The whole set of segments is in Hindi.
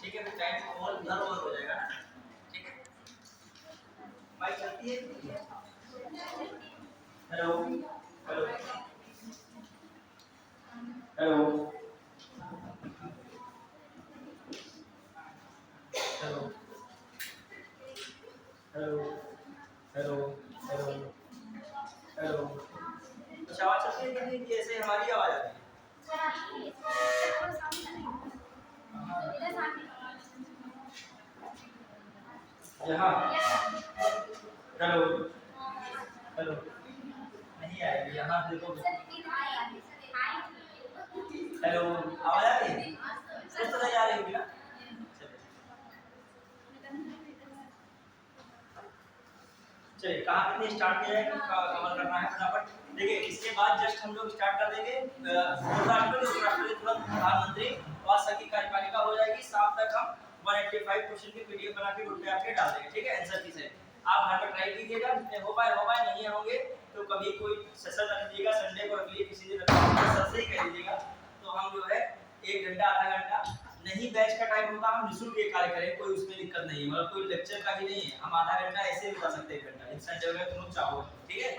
ठीक है, फिर टाइम ओवर उधर ओवर हो जाएगा ना। ठीक है, माइक चलती है। Hello hello hello hello hello hello hello hello. कुछ आवाज चलती है कि नहीं, कि ऐसे हमारी आवाज आ रही है? यहाँ हेलो हेलो नहीं आएगी यहाँ, देखो। हेलो आवाज आ रही है? सच तो नहीं आ रही होगी ना? चलिए कहाँ पे स्टार्ट किया जाएगा, कवर करना है फटाफट। देखिए इसके बाद जस्ट हम लोग स्टार्ट कर देंगे उपराष्ट्रपति तुरंत प्रधानमंत्री और सभी कार्यपालिका हो जाएगी। शाम तक हम 185 क्वेश्चन की पीडीएफ बना के ग्रुप पे आपके डाल देंगे। ठीक है, आंसर की से आप घर पे ट्राई कीजिएगा, हो पाए नहीं होंगे तो कभी कोई सेशन रख दीजिएगा, संडे को रख लीजिए, किसी दिन सर से ही कह दीजिएगा। तो हम जो है 1 घंटा आधा घंटा नहीं बैच का टाइम होगा, हम निःशुल्क ये कार्य करें, कोई उसमें दिक्कत नहीं है, मतलब कोई लेक्चर का ही नहीं है। हम आधा घंटा ऐसे बिता सकते हैं, 1 घंटा इंस्टेंट अगर तुम चाहो। ठीक है,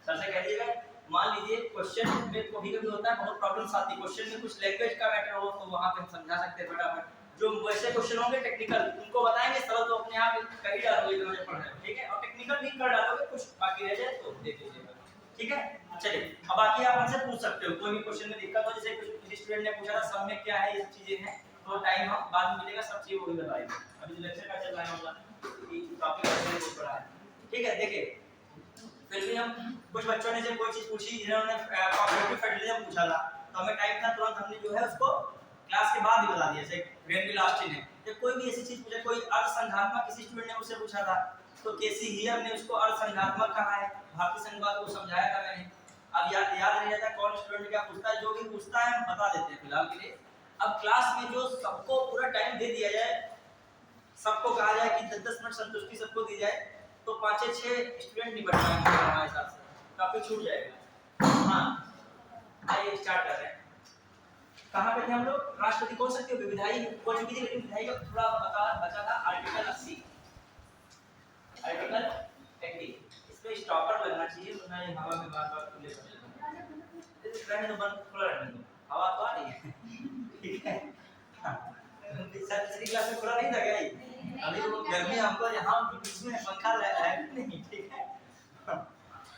सर से कह दीजिएगा। मान लीजिए क्वेश्चन में कभी-कभी होता है बहुत प्रॉब्लम्स आती है, क्वेश्चन में कुछ लैंग्वेज का मैटर हो तो वहां पे हम समझा सकते हैं फटाफट। जो वैसे क्वेश्चन होंगे टेक्निकल उनको बताएंगे, सरल तो अपने आप कर ही डालोगे जो मुझे पढ़ना है। ठीक है, और टेक्निकल भी कर डालोगे, कुछ बाकी रह जाए तो देख लीजिएगा। ठीक है, चलिए अब बाकी आप हमसे पूछ सकते हो, कोई भी क्वेश्चन में दिक्कत हो, जैसे कुछ स्टूडेंट ने पूछा था सब में क्या है, ये सब चीजें हैं, तो टाइम हम बाद में मिलेगा, सब चीज वो भी बताएंगे। अभी लेक्चर का चल रहा है होगा कि टॉपिक बहुत बड़ा है। ठीक है, देखिए फिर भी हम कुछ बच्चों ने जब कोई चीज पूछी, जिन्होंने कॉग्निटिव फेडरलिज्म पूछा था, तो हमें टाइम था, तुरंत हमने जो है उसको क्लास के बाद ही बता दिया। जैसे ग्रेन लास्टी ने जब कोई भी ऐसी चीज पूछे, कोई अर्धसंघात्मक किसी स्टूडेंट ने मुझसे पूछा था, तो केसी हियर ने उसको अर्धसंघात्मक कहा है, भारतीय संघवाद को समझाया था मैंने। अब याद नहीं रहता कौन स्टूडेंट क्या पूछता है, जो भी पूछता है हम बता देते हैं फिलहाल के लिए। अब क्लास में जो सबको पूरा टाइम दे दिया जाए, सबको कहा जाए कि 10-10 मिनट संतुष्टि सबको दी जाए, तो 5-6 स्टूडेंट निपट पाएंगे हमारे हिसाब से, काफी छूट जाएगा। हाँ आइए स्टार्ट कर रहे हैं। कहाँ पे थे हम लोग? राष्ट्रपति कौन सा विधायी हो चुकी थी, लेकिन विधायी का थोड़ा बचा था आर्टिकल 80, आर्टिकल 80। इसमें स्टॉपर लगना चाहिए, वरना ये हवा में बार-बार खुले रहने दो, बंद खुला रहने दो, हवा तो आ रही है। ठीक है, तीसरी क्लास में खुला नहीं था क्या? अभी वो गर्मी हमको यहाँ बीच में पंखा है नहीं। ठीक है,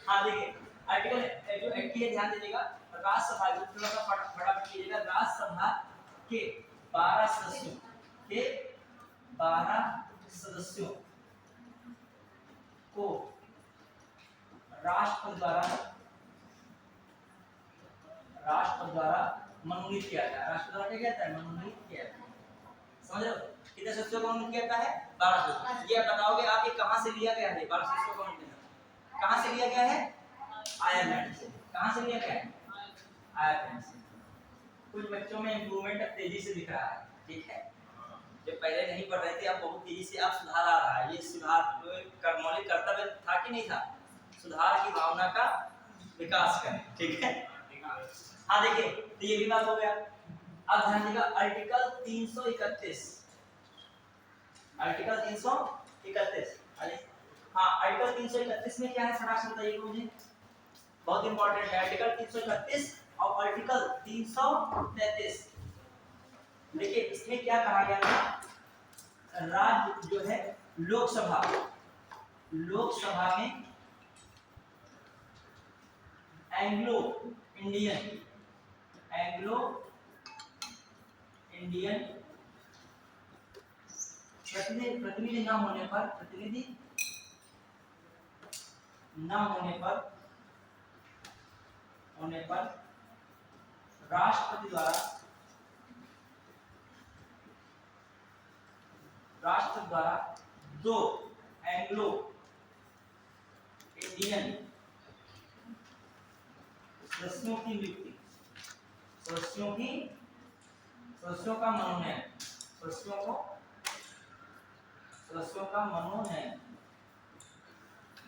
हाँ देखिए आर्टिकल जो 80 है, ध्यान दीजिएगा। राज्यसभा जो थोड़ा सा फटाफट कीजिएगा, राज्यसभा के 12 सदस्यों को राष्ट्रपति द्वारा मनोनीत किया जाता है। राष्ट्रपति द्वारा क्या कहता है? मनोनीत किया जाता है। समझ रहे हो? कितने सदस्यों को मनोनीत किया जाता है? 12 सदस्य। ये बताओगे आप, ये कहां से लिया गया है? 12 सदस्यों को मनोनीत कहां से लिया गया है? आयरलैंड से। कहां से लिया गया है? आयरलैंड से। कुछ बच्चों में इंप्रूवमेंट अब तेजी से दिख रहा है। ठीक है, जो पहले नहीं पढ़ रहे थे, अब बहुत तेजी से आप सुधार आ रहा है। ये सुधार जो मौलिक कर्तव्य था कि नहीं था? सुधार की भावना का विकास करें। ठीक है, हाँ देखिए तो ये भी बात हो गया। अब ध्यान दीजिएगा आर्टिकल 331, आर्टिकल 331। हाँ आर्टिकल 331 में क्या है, फटाक से बताइए मुझे, बहुत इंपॉर्टेंट है। आर्टिकल 331 और आर्टिकल 333। देखिए इसमें क्या कहा गया था, राज्य जो है लोकसभा में एंग्लो इंडियन प्रतिनिधि न होने पर राष्ट्रपति द्वारा 2 एंग्लो इंडियन सदस्यों की नियुक्ति, सदस्यों का मनोनयन।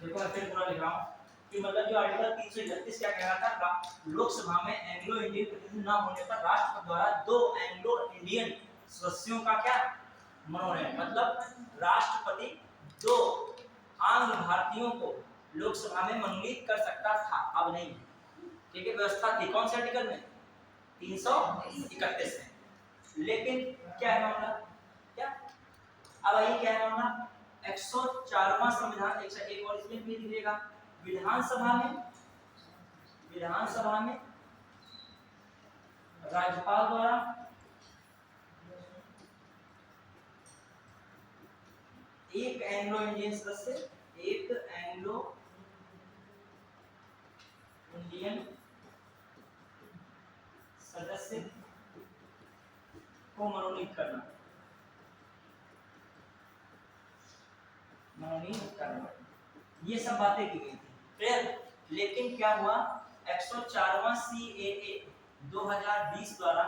देखो मैं फिर पूरा लिख रहा हूँ कि मतलब जो आर्टिकल 331 क्या कह रहा था, लोकसभा में एंग्लो इंडियन प्रतिनिधि न होने पर राष्ट्रपति द्वारा 2 एंग्लो इंडियन सदस्यों का क्या मनोनयन मतलब राष्ट्रपति 2 आंध्र भारतीयों को लोकसभा में मनोनीत कर सकता था, अब नहीं। ठीक है, व्यवस्था थी कौन से आर्टिकल में? 331 में। लेकिन क्या है मामला, क्या अब आइए क्या है मामला, 104वां संविधान, एक और इसमें भी दिखेगा, विधानसभा में राज्यपाल द्वारा एक एंग्लो इंडियन सदस्य को मनोनीत करना, ये सब बातें की गई थी। फिर लेकिन क्या हुआ, 104वां CAA 2020 द्वारा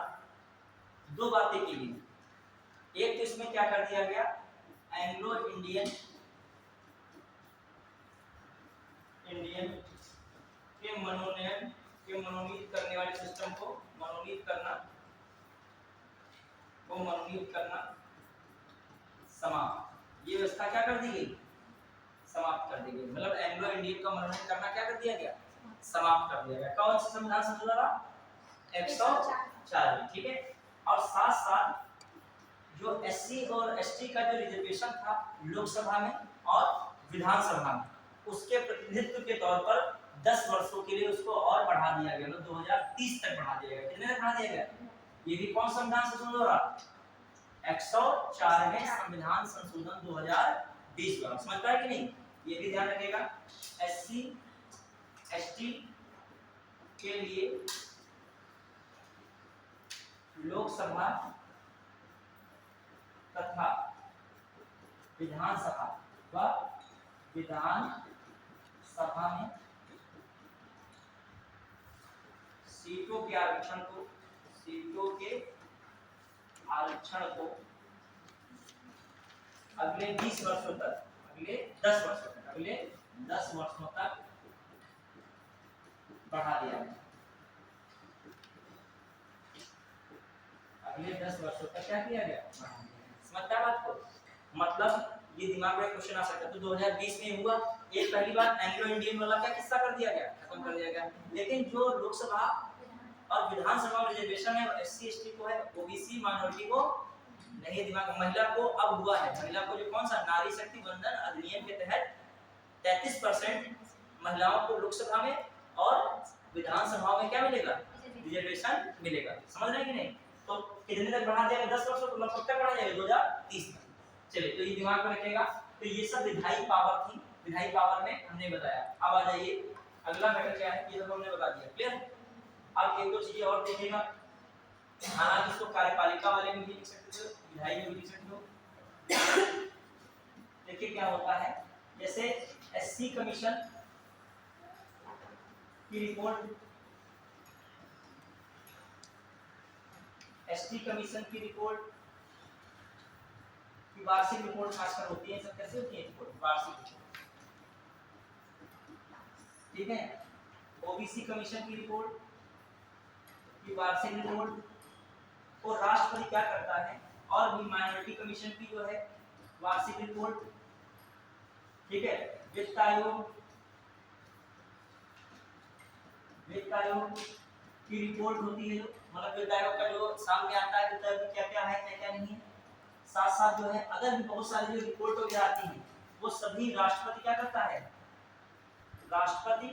2 बातें की गई। एक तो इसमें क्या कर दिया गया, एंग्लो इंडियन के मनोनीत करने वाले सिस्टम को मनोनीत करना समाप्त। ये व्यवस्था क्या कर दी गई, समाप्त कर दी गई। मतलब एंग्लो इंडियन का मनोनयन करना क्या कर दिया गया, समाप्त कर दिया गया। कौन सा संविधान संशोधन 104। ठीक है, और साथ साथ जो SC और ST का जो रिजर्वेशन था लोकसभा में और विधानसभा में, उसके प्रतिनिधित्व के तौर पर 10 वर्षों के लिए उसको और बढ़ा दिया गया, मतलब 2030 तक बढ़ा दिया गया। कितने तक बढ़ा दिया गया? ये भी कौन संविधान संशोधन हो रहा, 104वें संविधान संशोधन 2020 द्वारा। समझ पाए कि नहीं, ये भी ध्यान रखिएगा। SC ST के लिए लोकसभा तथा विधानसभा में सीटों के आरक्षण को अगले 10 वर्षों तक बढ़ा दिया गया। अगले 10 वर्षों तक क्या किया गया, समझता बात को? मतलब ये दिमाग में क्वेश्चन आ सकता है। तो 2020 में हुआ, एक पहली बात एंग्लो इंडियन वाला क्या किस्सा कर दिया गया, खत्म कर दिया गया। लेकिन जो लोकसभा और विधानसभा में रिजर्वेशन है SC ST को है, OBC माइनॉरिटी को नहीं, दिमाग महिला को अब हुआ है। महिला को जो कौन सा नारी शक्ति बंधन अधिनियम के तहत 33% महिलाओं को लोकसभा में और विधानसभा में क्या मिलेगा, रिजर्वेशन मिलेगा। समझ रहे हैं कि नहीं? तो कितने तक बढ़ा दिया, 10 वर्षों तक, कब तक बढ़ा जाएगा, 2030 तक। चलिए, तो ये दिमाग में रखिएगा। तो ये सब विधायी पावर थी, विधायी पावर में हमने बताया। अब आ जाइए अगला मैटर क्या है, ये तो हमने बता दिया, क्लियर। अब एक दो चीजें और देखिएगा, हालांकि इसको कार्यपालिका वाले में भी लिख सकते हो, विधायी में भी लिख सकते हो। देखिए क्या होता है, जैसे SC कमीशन की रिपोर्ट, ST कमीशन की रिपोर्ट की वार्षिक रिपोर्ट खासकर होती है। सब कैसे होती है रिपोर्ट, वार्षिक रिपोर्ट, ठीक है। OBC कमीशन की रिपोर्ट की वार्षिक रिपोर्ट को राष्ट्रपति क्या करता है, और भी माइनॉरिटी कमीशन की जो है वार्षिक रिपोर्ट, ठीक है। वित्त आयोग की रिपोर्ट होती है, मतलब वित्त आयोग का जो सामने आता है वित्त आयोग क्या क्या है, क्या क्या नहीं है। साथ साथ जो है अगर भी बहुत सारी जो रिपोर्ट वगैरह आती है वो सभी राष्ट्रपति क्या करता है, राष्ट्रपति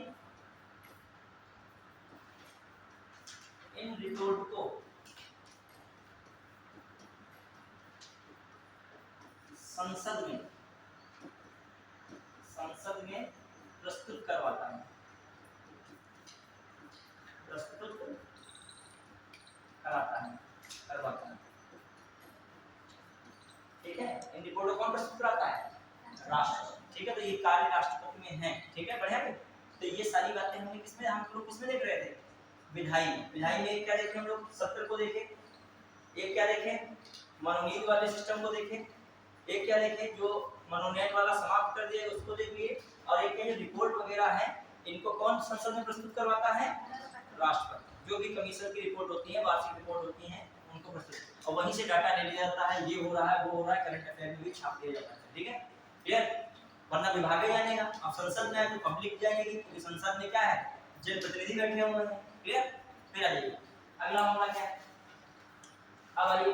इन रिपोर्ट को संसद में प्रस्तुत करवाता है, करवाता है, ठीक है। इन रिपोर्ट को कौन प्रस्तुत कराता है, राष्ट्रपति, ठीक है। तो ये कार्य राष्ट्रपति में है, ठीक है, बढ़िया। तो ये सारी बातें हमने किसमें, हम लोग किसमें देख रहे थे, विधायी में क्या देखे हम लोग, सत्र को देखे, एक क्या देखे, मनोनीत वाले सिस्टम को देखे, एक क्या देखे जो मनोनयन वाला समाप्त कर दिया उसको देख लिए, और एक जो रिपोर्ट वगैरह है इनको कौन संसद में प्रस्तुत करवाता है, राष्ट्रपति। जो भी कमीशन की रिपोर्ट होती है, वार्षिक रिपोर्ट होती है, उनको प्रस्तुत और वहीं से डाटा ले लिया जाता है, ये हो रहा है, वो हो रहा है, करंट अफेयर में भी छाप दिया जाता है। ठीक है, क्लियर? वरना विभाग ही जानेगा। अब संसद में है तो पब्लिक जानेगी, क्योंकि संसद में क्या है, जनप्रतिनिधि बैठे हुए हैं। क्लियर? फिर आ जाइए, अगला मामला क्या है। अब आइए,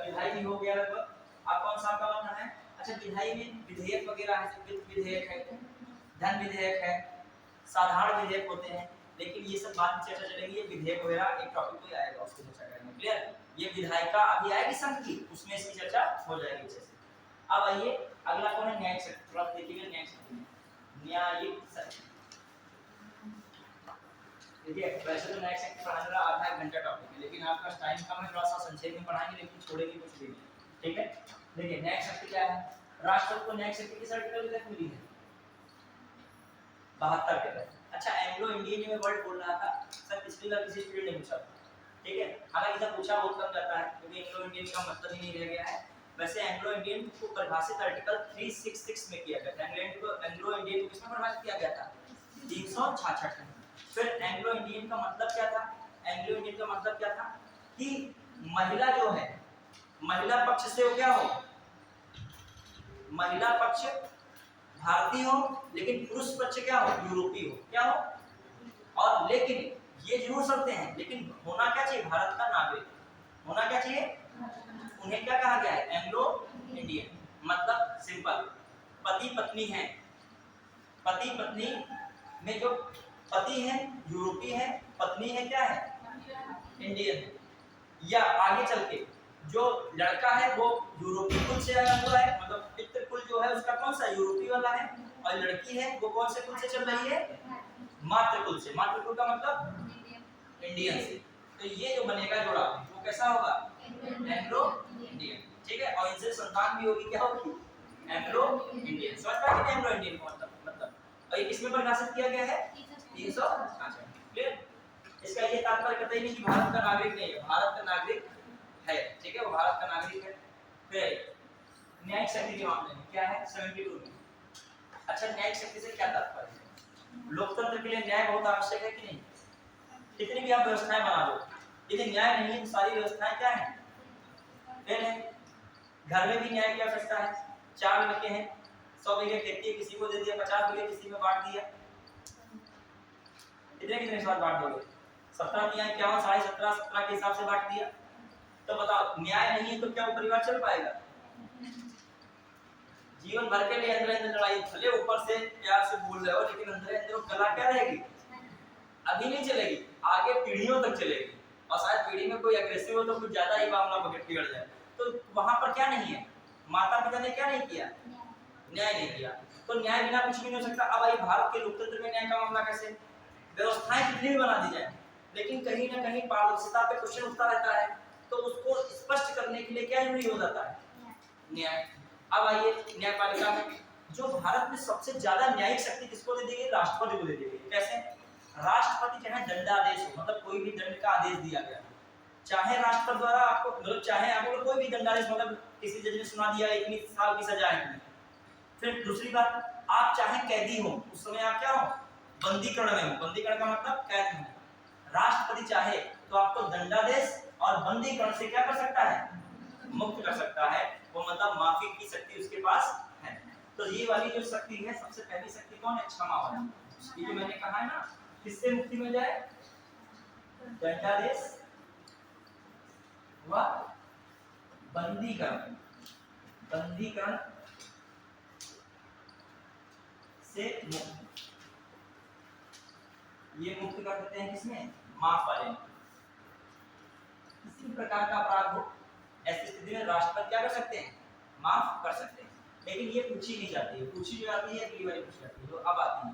विधायी भी हो गया लगभग। अब कौन सा आपका मामला है? अच्छा, विधायी में विधेयक वगैरह है, विधेयक है, धन विधेयक है, साधारण विधेयक होते हैं, लेकिन ये सब बात में चर्चा चलेगी। ये विधेयक वगैरह एक टॉपिक पे आएगा, उसको चर्चा करेंगे। क्लियर? ये विधायिका अभी आएगी संघ की, उसमें इसकी चर्चा हो जाएगी अच्छे से। अब आइए, अगला कौन है? न्यायिक शक्ति। थोड़ा देखिएगा न्यायिक शक्ति, न्यायिक शक्ति। देखिए, वैसे तो न्यायिक शक्ति पढ़ाने का आधा एक घंटा टॉपिक है, लेकिन आपका टाइम कम है, थोड़ा सा संक्षेप में पढ़ाएंगे, लेकिन छोड़ेंगे कुछ भी नहीं। ठीक है, देखिए न्यायिक शक्ति क्या है। राष्ट्रपति को न्यायिक शक्ति की सर्टिफिकेट कितनी मिली है? 72 के तहत। अच्छा, एंग्लो इंडियन में वर्ड बोल रहा था सर, पिछली बार किसी स्टूडेंट ने पूछा। ठीक है, हालांकि जब पूछा बहुत कम जाता है, क्योंकि एंग्लो इंडियन का मतलब ही नहीं रह गया है। वैसे एंग्लो इंडियन को परिभाषित आर्टिकल 366 में किया गया था। एंग्लो इंडियन को किसमें परिभाषित किया गया था? 366 में। फिर एंग्लो इंडियन का मतलब क्या था? एंग्लो इंडियन का मतलब क्या था कि महिला जो है, महिला पक्ष से हो क्या हो, महिला पक्ष भारतीय हो, लेकिन पुरुष पक्ष क्या हो, यूरोपीय हो। क्या हो? और लेकिन ये जरूर शर्तें हैं, लेकिन होना क्या चाहिए, भारत का नागरिक होना क्या चाहिए। उन्हें क्या कहा गया है? Anglo Indian. मतलब सिंपल, पति पत्नी है, पति पत्नी में जो पति है यूरोपीय है, पत्नी है क्या है, इंडियन है। या आगे चल के जो लड़का है वो यूरोपीय कुल से आया हुआ है, मतलब पितृ कुल जो है उसका कौन सा, यूरोपीय वाला है। और लड़की है वो कौन से कुल से चल रही है, मातृ कुल से। मातृ कुल का मतलब इंडियन से। तो ये जो बनेगा जोड़ा वो कैसा होगा, एंग्लो इंडियन। ठीक है, और इनसे संतान भी होगी, क्या होगी, एंग्लो इंडियन। समझ पा रहे हैं एंग्लो इंडियन का मतलब। और ये किसमें परिभाषित किया गया है? 366। क्लियर? इसका ये तात्पर्य कहते ही नहीं कि भारत का नागरिक नहीं है, भारत का नागरिक है। ठीक है, वो भारत का नागरिक है। फिर न्यायिक शक्ति के मामले में क्या है 72 में। अच्छा, न्यायिक शक्ति से क्या तात्पर्य है? लोकतंत्र के लिए न्याय बहुत आवश्यक है कि नहीं? कितनी भी आप व्यवस्थाएं बना लो, यदि न्याय नहीं है तो सारी व्यवस्थाएं क्या है, फेल है। घर में भी न्याय की आवश्यकता है। 4 लड़के हैं, 100 बीघे खेती है, किसी को दे दिया, 50 बीघे किसी में बांट दिया, कितने साथ बांट दोगे? 17 दिया, 51, 17.5, 17 के हिसाब से बांट दिया। तो बताओ, न्याय नहीं है तो क्या वो परिवार चल पाएगा? जीवन भर के लिए अंदर अंदर लड़ाई, भले ऊपर से प्यार से बोल रहे हो, लेकिन अंदर अंदर कला क्या रहेगी, अभी नहीं चलेगी, आगे पीढ़ियों तक चलेगी। और शायद पीढ़ी में कोई अग्रेसिव हो तो कुछ ज्यादा ही मामला बिगड़ जाए। तो वहां पर क्या नहीं है, माता पिता ने क्या नहीं किया, न्याय नहीं किया। तो न्याय बिना कुछ भी नहीं हो सकता। अब आई भारत के लोकतंत्र में न्याय का मामला कैसे, व्यवस्थाएं कितनी भी बना दी जाए, लेकिन कहीं ना कहीं पारदर्शिता पे क्वेश्चन उठता रहता है। तो उसको स्पष्ट करने के लिए क्या जरूरी हो जाता है, न्याय। अब आइए न्यायपालिका में, जो भारत में सबसे ज्यादा न्यायिक शक्ति किसको दे दी गई, राष्ट्रपति को दे दी गई। कैसे? राष्ट्रपति चाहे दंडादेश हो, मतलब कोई भी दंड का आदेश दिया गया, चाहे राष्ट्रपति द्वारा आपको, मतलब चाहे आपको कोई भी दंडादेश, मतलब किसी जज ने सुना दिया इतनी साल की सजा है। फिर दूसरी बात, आप चाहे कैदी हो, उस समय आप क्या हो, बंदीकरण में हो। बंदीकरण का मतलब कैद में। राष्ट्रपति चाहे तो आपको दंडादेश और बंदीकरण से क्या कर सकता है, मुक्त कर सकता है। वो मतलब माफी की शक्ति उसके पास है। तो ये वाली जो शक्ति है, सबसे पहली शक्ति कौन है, क्षमा वाली। ये जो मैंने कहा है ना, किससे मुक्ति मिल जाए, दंडादेश व बंदीकरण, बंदीकरण से मुक्त। ये मुक्त कर देते हैं किसमें, माफ वाले। किसी प्रकार का अपराध हो, ऐसी स्थिति में राष्ट्रपति क्या कर सकते हैं, माफ कर सकते हैं। लेकिन ये पूछी नहीं जाती है, पूछी जो आती है अगली वाली पूछी जाती है। तो अब आती है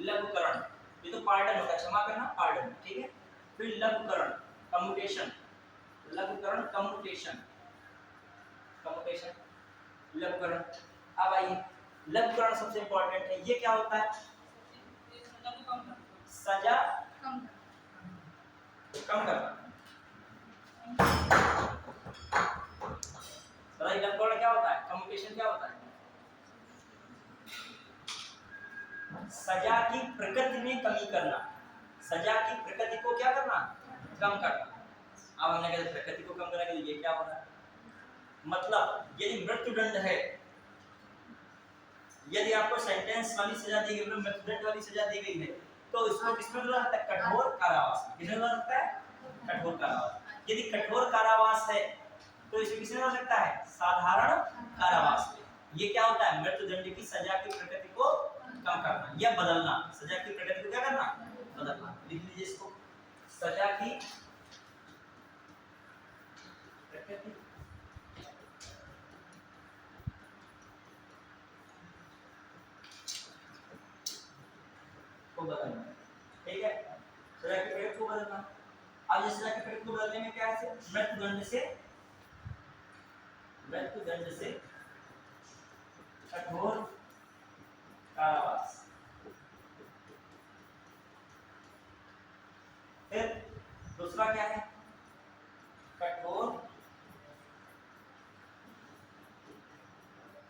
लघुकरण। ये तो पार्डन होता है, क्षमा करना पार्डन, ठीक है। फिर लघुकरण, कम्यूटेशन, लघुकरण कम्यूटेशन, कम्यूटेशन, लघुकरण। अब आइए, लघुकरण सबसे इंपॉर्टेंट है। ये क्या होता है, सजा कम करना। लघुकरण क्या होता है, कम्यूटेशन क्या होता है, सजा की प्रकृति में कमी करना, सजा की प्रकृति को क्या करना, कम करना। अब हमने कहा प्रकृति को कम करने के लिए क्या हो रहा है, मतलब यदि मृत्युदंड है, यदि आपको सेंटेंस वाली सजा दी गई, मृत्युदंड वाली सजा दी गई है, तो इसको किसमें बदला सकता है? कठोर कारावास में। किसमें बदला सकता है? कठोर कारावास। यदि कठोर कारावास है तो इसे किसमें बदल सकता है? साधारण कारावास में। ये क्या होता है? मृत्युदंड की सजा की प्रकृति को कम करना या बदलना। सजा की प्रकृति को क्या करना? बदलना। लिख लीजिए इसको, सजा की प्रकृति को बदलना। ठीक है, सजा की प्रकृति को बदलना। अब इस सजा की प्रकृति को बदलने में क्या है? मृत्युदंड से कठोर कारावास। फिर दूसरा क्या है? कठोर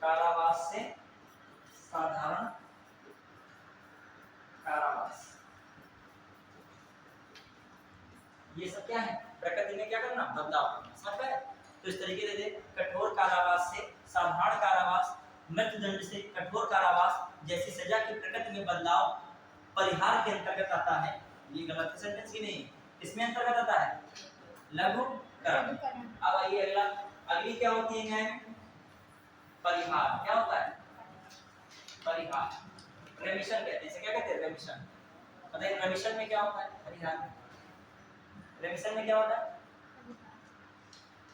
कारावास से साधारण कारावास। ये सब क्या है? प्रकृति में क्या करना? बदलाव करना। समझ पाए? तो इस तरीके से कठोर कारावास से साधारण कारावास, मृत्युदंड से कठोर कारावास जैसी सजा की प्रकृति में बदलाव परिहार के अंतर्गत आता है। ये गलत सेंटेंस ही नहीं, इसमें अंतर्गत आता है लघुकरण। अब आइए अगला, अगली क्या होती है न्याय में? परिहार। क्या होता है? परिहार। रेमिशन कहते हैं इसे। क्या कहते हैं? रेमिशन। बताइए रेमिशन में क्या होता है? परिहार में, रेमिशन में क्या होता है?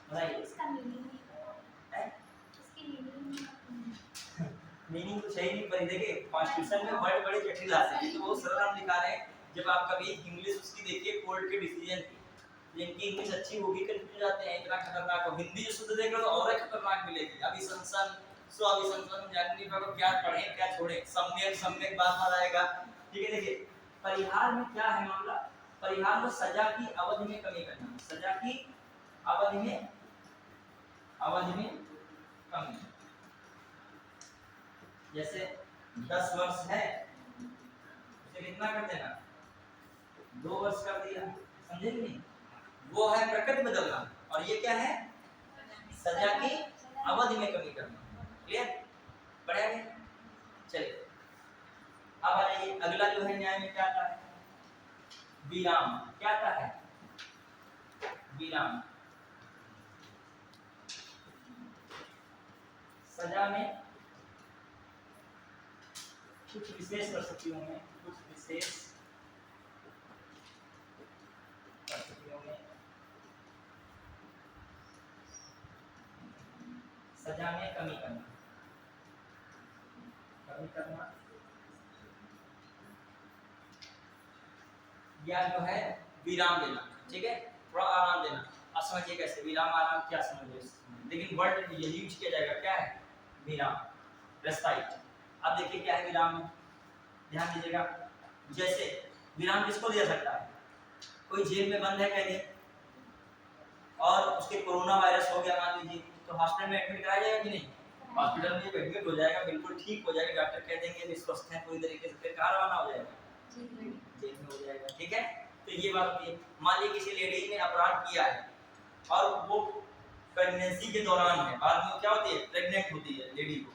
बताइए इसका मीनिंग है। इसकी मीनिंग कुछ है ही नहीं। पर देखिए कॉन्स्टिट्यूशन में वर्ड बड़े जटिल आते हैं, तो बहुत सरल हम लिखा रहे हैं। जब आप कभी इंग्लिश उसकी देखिए कोर्ट के डिसीजन की, जिनकी इंग्लिश अच्छी होगी कंफ्यूज जाते हैं, इतना खतरनाक हो। हिंदी जो शुद्ध देख लो तो और खतरनाक मिलेगी। अभी संसन सो अभी संसन जानने पर क्या पढ़ें क्या छोड़ें, सम्यक सम्यक बात आ जाएगा। ठीक है, देखिए परिहार में क्या है मामला? परिहार में सजा की अवधि में कमी करना। सजा की अवधि में कमी। जैसे 10 वर्ष है, उसे कितना कर देना? 2 वर्ष कर दिया। समझे कि नहीं? वो है प्रकृति बदलना, और ये क्या है? सजा की अवधि में कमी करना। क्लियर? बढ़िया। चलिए अब आ जाइए, अगला जो है न्याय में क्या आता है? विराम। क्या आता है? विराम। सजा में कुछ विशेष परिस्थितियों में, कुछ विशेष परिस्थितियों में सजा में कमी करना। या जो है विराम देना। ठीक है, थोड़ा आराम देना। अब समझिए कैसे विराम आराम क्या समझिए, लेकिन वर्ड ये यूज किया जाएगा। क्या है? विराम, रेस्पाइट। अब देखिए क्या है विराम में, ध्यान दीजिएगा। जैसे विराम किसको दिया सकता है? कोई जेल में बंद है कहीं और उसके कोरोना वायरस हो गया मान लीजिए, तो हॉस्पिटल में एडमिट कराया जाएगा कि नहीं? हॉस्पिटल में जब एडमिट हो जाएगा, बिल्कुल ठीक हो जाएगा, डॉक्टर कह देंगे कि स्वस्थ है पूरी तरीके से, फिर कहाँ रवाना हो जाएगा? जेल में हो जाएगा। ठीक है, तो ये बात होती है। मान लीजिए किसी लेडीज ने अपराध किया है और वो प्रेगनेंसी के दौरान है, बाद में क्या होती है? प्रेग्नेंट होती है लेडी को,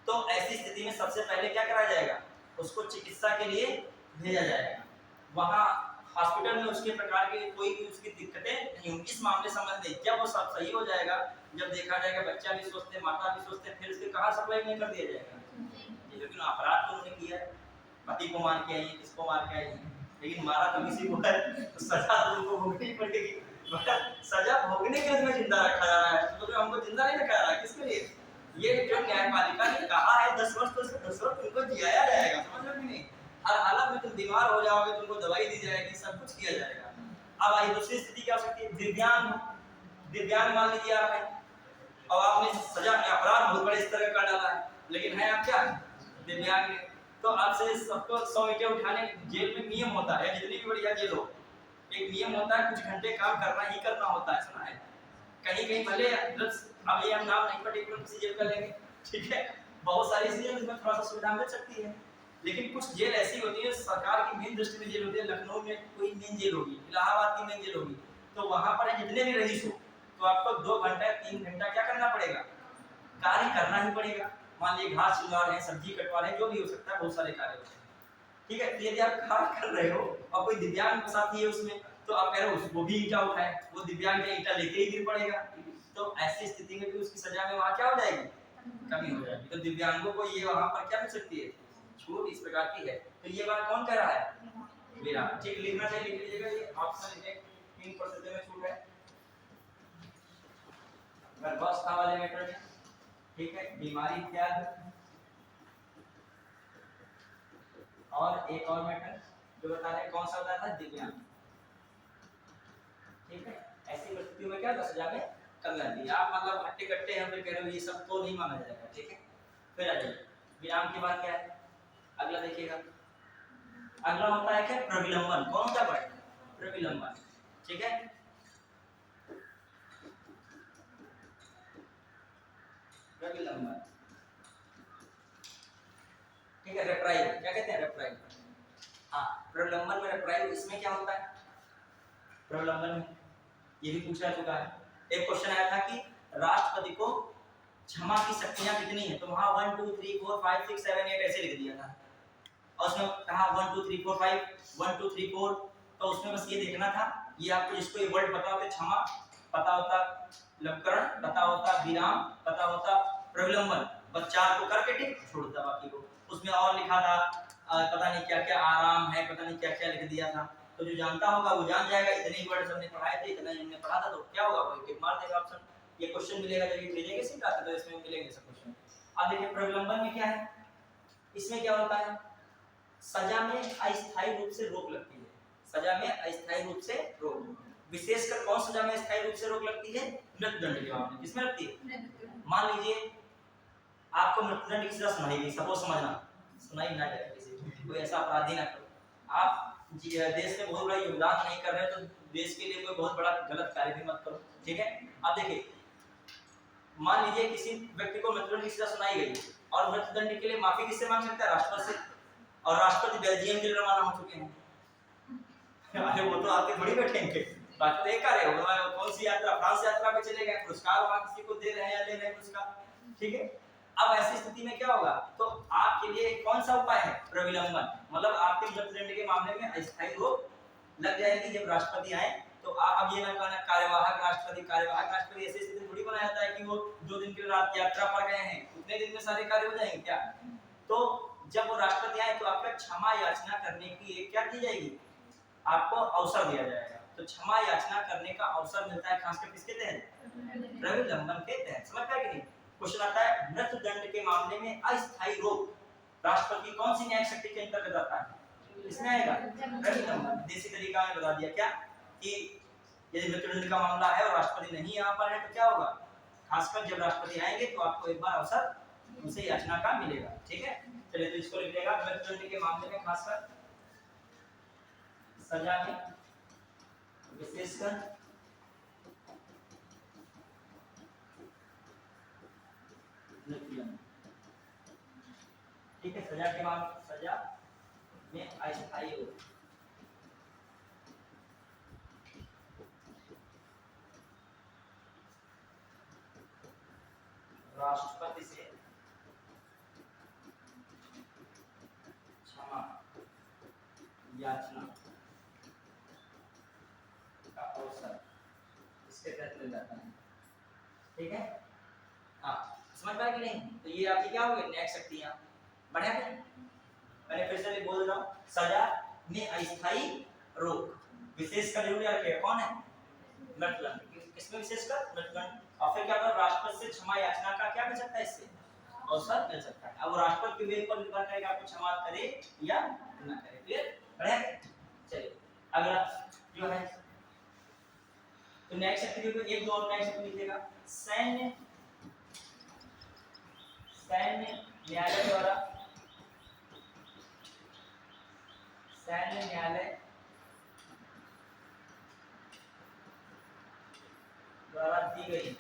तो ऐसी स्थिति में सबसे पहले क्या कराया जाएगा? उसको चिकित्सा के लिए भेजा जाएगा। वहाँ हॉस्पिटल में उसके प्रकार की कोई भी उसकी दिक्कतें नहीं होंगी इस मामले संबंधित। जब वो सब सही हो जाएगा, जब देखा जाएगा बच्चा भी स्वस्थ है, माता भी स्वस्थ है, फिर उसके कहाँ सप्लाई नहीं कर दिया जाएगा? लेकिन अपराध तो उन्होंने किया है, पति को मार के आई है, किसको मार के आई है, लेकिन मारा तो किसी को है, तो सजा तो उनको भोगनी पड़ेगी। सजा भोगने के लिए उसमें जिंदा रखा जा रहा है, तो हमको जिंदा नहीं रखा जा रहा है। किसके लिए? ये जो न्यायपालिका ने कहा है 10 वर्ष, तो 10 वर्ष तुमको जियाया जाएगा। समझ रहे हो कि नहीं? हर हालत में तुम बीमार हो जाओगे, तुमको दवाई दी जाएगी, सब कुछ किया जाएगा। अब आई दूसरी स्थिति क्या हो सकती है? दिव्यांग। दिव्यांग मान लीजिए आप हैं और आपने सजा अपराध बहुत बड़े स्तर का डाला है, लेकिन है आप क्या? दिव्यांग। तो आपसे सबको 100 ईंटें उठाने, जेल में नियम होता है, जितनी भी बढ़िया जेल हो, एक नियम होता है, कुछ घंटे काम करना ही करना होता है। सुना है कहीं कहीं भले, अब ये हम नाम नहीं पर्टिकुलर किसी जेल का लेंगे, ठीक है, बहुत सारी चीजें इसमें थोड़ा सा सुविधा मिल सकती है, लेकिन कुछ जेल ऐसी होती है सरकार की मेन दृष्टि में जेल होती है। लखनऊ में कोई मेन जेल होगी, इलाहाबाद की मेन जेल होगी, तो वहां पर जितने भी रईस हो तो आपको 2 घंटा 3 घंटा क्या करना पड़ेगा, कार्य करना ही पड़ेगा। मान लीजिए घास छिलवा रहे हैं, सब्जी कटवा रहे हैं, जो भी हो सकता है, बहुत सारे कार्य होते हैं, ठीक है। यदि आप कार्य कर रहे हो और कोई दिव्यांग साथी है उसमें, तो आप कह रहे हो उसको भी ईंटा उठाए, वो दिव्यांग का ईंटा लेके ही गिर पड़ेगा, तो ऐसी स्थिति में भी उसकी सजा में वहां क्या हो जाएगी, कमी हो जाएगी। तो दिव्यांगों को ये वहां पर क्या मिल सकती है, छूट इस प्रकार की है। तो ये बात कौन कह रहा है, विराम। ठीक, लिखना चाहिए, लिख लीजिएगा, ये ऑप्शन 3% में छूट है गर्भावस्था वाले मैटर में, ठीक है। बीमारी त्याग, और एक और मैटर जो बता रहे कौन सा बताया था, दिव्यांग, ठीक है। ऐसी परिस्थितियों में क्या सजा में कमी आती है। आप मतलब हट्टे कट्टे हैं फिर कह रहे हो ये सब तो नहीं माना जाएगा, ठीक है। फिर आ जाइए विराम के बाद क्या है, अगला देखिएगा, अगला होता है क्या, प्रविलंबन। कौन सा वर्ड, प्रविलंबन, ठीक है। प्रविलंबन, ठीक है। रेप्राइल, क्या कहते हैं, रेप्राइल। हाँ, प्रविलंबन में रेप्राइल, इसमें क्या होता है प्रविलंबन में, ये भी पूछा चुका है। एक क्वेश्चन आया था कि राष्ट्रपति को क्षमा की शक्तियां कितनी है, तो वहां 1 2 3 4 5 6 7 8 ऐसे लिख दिया था, और उसमें कहा 1 2 3 4 5 1 2 3 4, तो उसमें बस ये देखना था, ये आपको जिसको ये वर्ड पता होता, क्षमा पता होता, लवकरण पता होता, विराम पता होता, प्रविलंबन बस 4 को करके टिक छोड़ता, बाकी को उसमें और लिखा था पता नहीं क्या क्या आराम है, पता नहीं क्या क्या लिख दिया था। तो जो जानता होगा वो जान जाएगा, इतने ही वर्ड हमने पढ़ाए थे, इतना ही हमने पढ़ा था, तो क्या होगा वो टिक मार देगा ऑप्शन। ये क्वेश्चन मिलेगा जब ये भेजेंगे सीट आते तो इसमें मिलेंगे सब क्वेश्चन। अब देखिए प्रविलंबन में क्या है, इसमें क्या होता है, सजा में अस्थायी रूप से रोक लगती है, सजा में अस्थायी रूप से रोक, विशेषकर कौन सजा में अस्थायी रूप से रोक लगती है, मृत्युदंड के मामले में। किसमें लगती है, मान लीजिए आपको मृत्युदंड की सजा सुनाई गई, सपोज समझना, सुनाई ना जाए किसी, कोई ऐसा अपराधी ना करो, आप देश में बहुत बड़ा योगदान नहीं कर रहे हो, तो देश के लिए कोई बहुत बड़ा गलत कार्य भी मत करो, ठीक है। अब देखिए मान लीजिए किसी व्यक्ति को मृत्युदंड की सजा सुनाई गई, और मृत्युदंड के लिए माफी किससे मांग सकता है, राष्ट्रपति से, और राष्ट्रपति बेल्जियम के लिए रवाना हो चुके हैं। अरे वो तो आपके थोड़ी बैठेंगे, बात तो एक कार्य होगा, कौन सी यात्रा, फ्रांस यात्रा पे चले गए, पुरस्कार वहां किसी को दे रहे हैं या ले रहे हैं पुरस्कार, ठीक है। अब ऐसी स्थिति में क्या होगा, तो आपके लिए कौन सा उपाय है, प्रविलंबन, मतलब आपके मृत्युदंड के मामले में अस्थायी रोक लग जाएगी जब राष्ट्रपति आए। तो अब ये ना कहना कार्यवाहक राष्ट्रपति, कार्यवाहक राष्ट्रपति ऐसी स्थिति थोड़ी बनाया जाता है कि वो 2 दिन के लिए रात यात्रा पर गए हैं, उतने दिन में सारे कार्य हो जाएंगे क्या। तो जब वो राष्ट्रपति आए तो आपका क्षमा याचना करने की एक क्या दी जाएगी, आपको अवसर दिया जाएगा। तो क्षमा याचना करने का अवसर मिलता है खासकर किसके तहत, प्रविलंबन के तहत। समझ पाए कि नहीं। क्वेश्चन आता है मृत्युदंड के मामले में अस्थायी रोक राष्ट्रपति कौन सी न्यायिक शक्ति के अंतर्गत आता है, इसमें आएगा प्रविलंबन। देसी तरीका में बता दिया क्या कि यदि मृत्युदंड का मामला है और राष्ट्रपति नहीं यहाँ पर है तो क्या होगा, खासकर जब राष्ट्रपति आएंगे तो आपको एक बार अवसर उनसे याचना का मिलेगा, ठीक है। चलिए तो इसको लिख लेगा, मृत्युदंड के मामले में खासकर सजा में विशेषकर ठीक है, सजा के मामले, सजा में अस्थायी हो, राष्ट्रपति से क्षमा याचना का अवसर इसके तहत मिल जाता है, ठीक है। हाँ समझ पाए कि नहीं। तो ये आपकी क्या हो गई न्यायिक शक्तियां, बढ़िया है। मैंने फिर से बोल रहा हूँ, सजा में अस्थायी रोक, विशेषकर जरूरी है कौन है, मृत्युदंड, किसमें विशेषकर मृत्युदंड। और फिर क्या होगा, राष्ट्रपति से क्षमा याचना का क्या मिल सकता है, इससे अवसर मिल सकता है। अब राष्ट्रपति के वेद पर निर्भर करेगा आपको क्षमा करे या ना करे, क्लियर, बढ़िया। चलिए अगला जो है, तो न्यायिक शक्ति के ऊपर एक दो और न्यायिक शक्ति लिखिएगा, सैन्य न्यायालय द्वारा, सैन्य न्यायालय द्वारा दी गई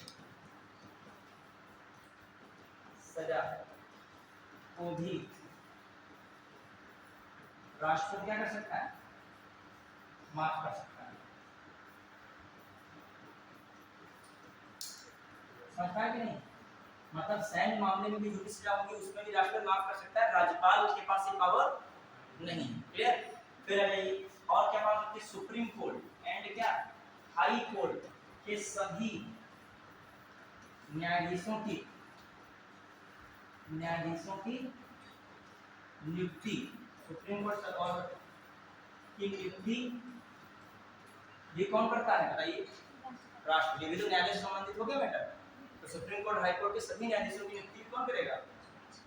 सजा को भी राष्ट्रपति क्या कर सकता है, माफ कर सकता है। समझ पाए कि नहीं? मतलब सैन्य मामले में भी जो भी सजा होगी उसमें भी राष्ट्रपति माफ कर सकता है, राज्यपाल के पास ये पावर नहीं। क्लियर? फिर और क्या बात होती है, सुप्रीम कोर्ट एंड क्या हाई कोर्ट के सभी न्यायाधीशों की नियुक्ति, सुप्रीम कोर्ट और की नियुक्ति ये कौन करता है बताइए? राष्ट्रपति। भी तो न्यायालय से संबंधित हो गया बेटा, तो सुप्रीम कोर्ट हाई कोर्ट के सभी न्यायाधीशों की नियुक्ति कौन करेगा?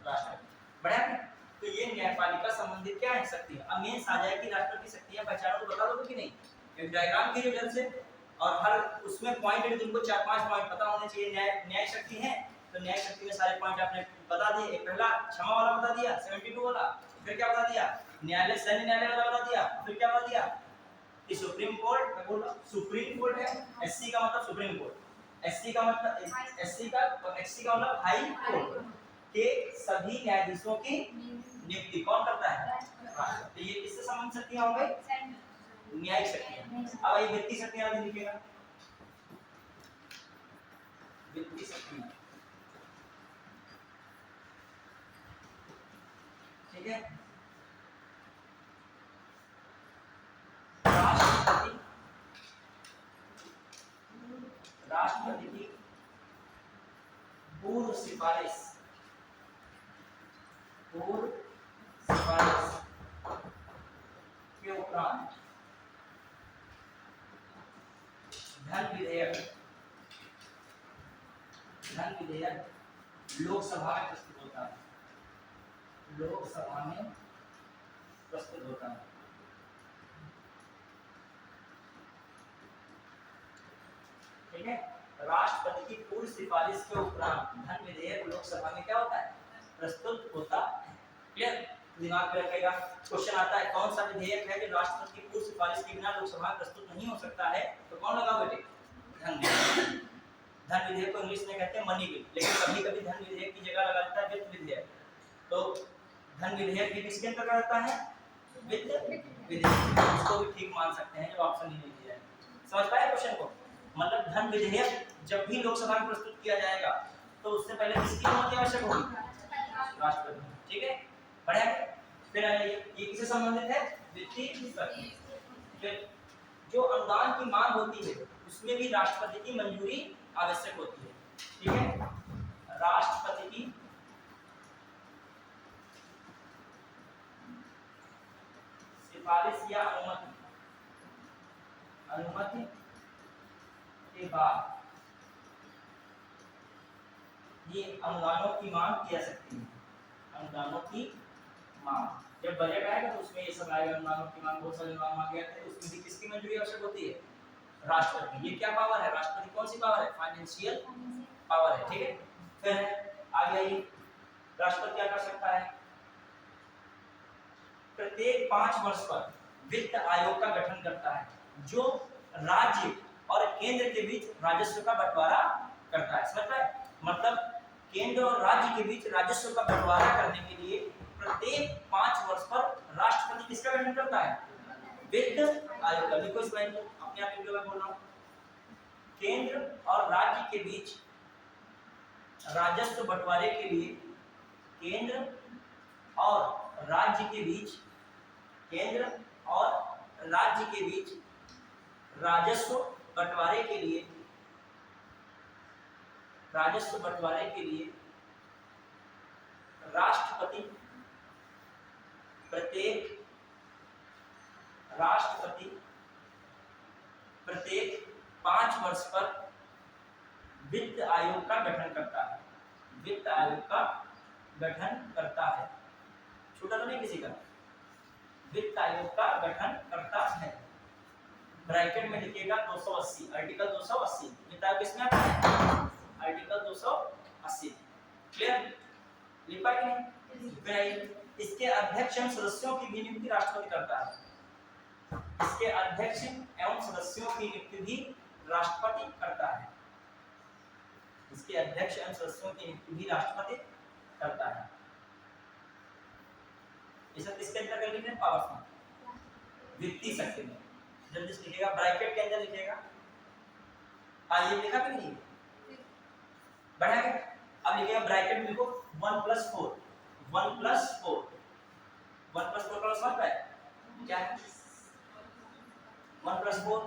राष्ट्रपति। बढ़िया है। तो ये न्यायपालिका संबंधित क्या है शक्ति। अब मेन आ जाए कि राष्ट्रपति की शक्तियां पहचानो तो बता दोगे कि नहीं? एक डायग्राम की जल्द से, और हर उसमें पॉइंट भी तुमको 4-5 पॉइंट पता होने चाहिए। न्याय शक्ति है तो न्याय शक्ति में सारे पॉइंट आपने बता दिए। एक पहला क्षमा वाला बता दिया 72 वाला, फिर क्या बता दिया? न्यायालय सैन्य न्यायालय वाला बता दिया, फिर क्या बता दिया कि सुप्रीम कोर्ट, मैं बोल रहा हूं सुप्रीम कोर्ट है, एससी का मतलब सुप्रीम कोर्ट, एससी का मतलब एससी का और एक्ससी का मतलब हाई कोर्ट के सभी न्यायाधीशों की नियुक्ति कौन करता है? तो ये किससे संबंधित शक्तियां हो गई? न्यायिक शक्तियां। अब ये वित्तीय शक्तियां भी लिखेगा, वित्तीय शक्तियां, ठीक है। राष्ट्रपति की पूर्व सिफारिश के उपरांत धन विधेयक लोकसभा में प्रस्तुत होता है, लोकसभा में प्रस्तुत होता है। ठीक है। राष्ट्रपति की पूर्व सिफारिश के उपरांत धन विधेयक लोकसभा में क्या होता है? प्रस्तुत होता है। क्लियर? दिमाग में रखेगा। क्वेश्चन आता है कौन सा विधेयक है जो राष्ट्रपति की पूर्व सिफारिश के बिना लोकसभा में प्रस्तुत नहीं हो सकता है, तो कौन लगाओ बेटे? धन विधेयक। धन विधेयक को इंग्लिश में कहते हैं मनी बिल, लेकिन कभी कभी धन विधेयक की जगह लगा देता है वित्त विधेयक। तो धन विधेयक भी किसके अंतर्गत आता है? वित्त विधेयक। इसको भी ठीक मान सकते हैं जो ऑप्शन नहीं दिया है। समझ पाए क्वेश्चन को? मतलब धन विधेयक जब भी लोकसभा में प्रस्तुत किया जाएगा तो उससे पहले किसकी अनुमति आवश्यक होगी? राष्ट्रपति। ठीक है, बढ़िया है। फिर ये किससे संबंधित है? वित्तीय शक्ति। जो अनुदान की मांग होती है उसमें भी राष्ट्रपति की मंजूरी आवश्यक होती है। ठीक है, राष्ट्रपति की सिफारिश या अनुमति के बाद ये अनुदानों की मांग की जा सकती है। अनुदानों की मांग, जब बजट आएगा तो उसमें ये सब आएगा। अनुदानों की मांग, बहुत सारे अनुदान मांगे जाते हैं, उसमें भी किसकी मंजूरी आवश्यक होती है? राष्ट्रपति। ये क्या पावर है? राष्ट्रपति कौन सी पावर है? फाइनेंशियल पावर है। ठीक है, फिर आगे आइए, राष्ट्रपति क्या कर सकता है? प्रत्येक 5 वर्ष पर वित्त आयोग का गठन करता है जो राज्य और केंद्र के बीच राजस्व का बंटवारा करता है। समझ पाए? मतलब केंद्र और राज्य के बीच राजस्व का बंटवारा करने के लिए प्रत्येक 5 वर्ष पर राष्ट्रपति किसका गठन करता है? वित्त आयोग का। देखो इस लाइन को अपने आप में बोल रहा हूं, केंद्र और राज्य के बीच राजस्व बंटवारे के लिए केंद्र और राज्य के बीच, केंद्र और राज्य के बीच राजस्व बंटवारे के लिए, राजस्व बंटवारे के लिए राष्ट्रपति प्रत्येक 5 वर्ष पर वित्त आयोग का गठन करता है। वित्त आयोग का गठन करता है, छूटा तो नहीं किसी का? वित्त आयोग का गठन करता है। ब्रैकेट में लिखिएगा 280, आर्टिकल 280। वित्त आयोग किसमें आता है? आर्टिकल 280। क्लियर? लिख पाए कि नहीं? इसके अध्यक्ष एवं सदस्यों की भी नियुक्ति राष्ट्रपति करता है। इसके अध्यक्ष एवं सदस्यों की नियुक्ति भी राष्ट्रपति करता है। इसके अध्यक्ष एवं सदस्यों की नियुक्ति भी राष्ट्रपति करता है। इसे किसके अंतर्गत लिखना है? पावर्स में, वित्तीय शक्ति में। जल्दी से लिखिएगा, ब्रैकेट के अंदर लिखिएगा। हाँ, ये लिखा कि नहीं? बढ़ा के अब लिखिएगा ब्रैकेट में लिखो 1 + 4 1 + 4 1 + 4 का समझ पाए क्या है 1 + 4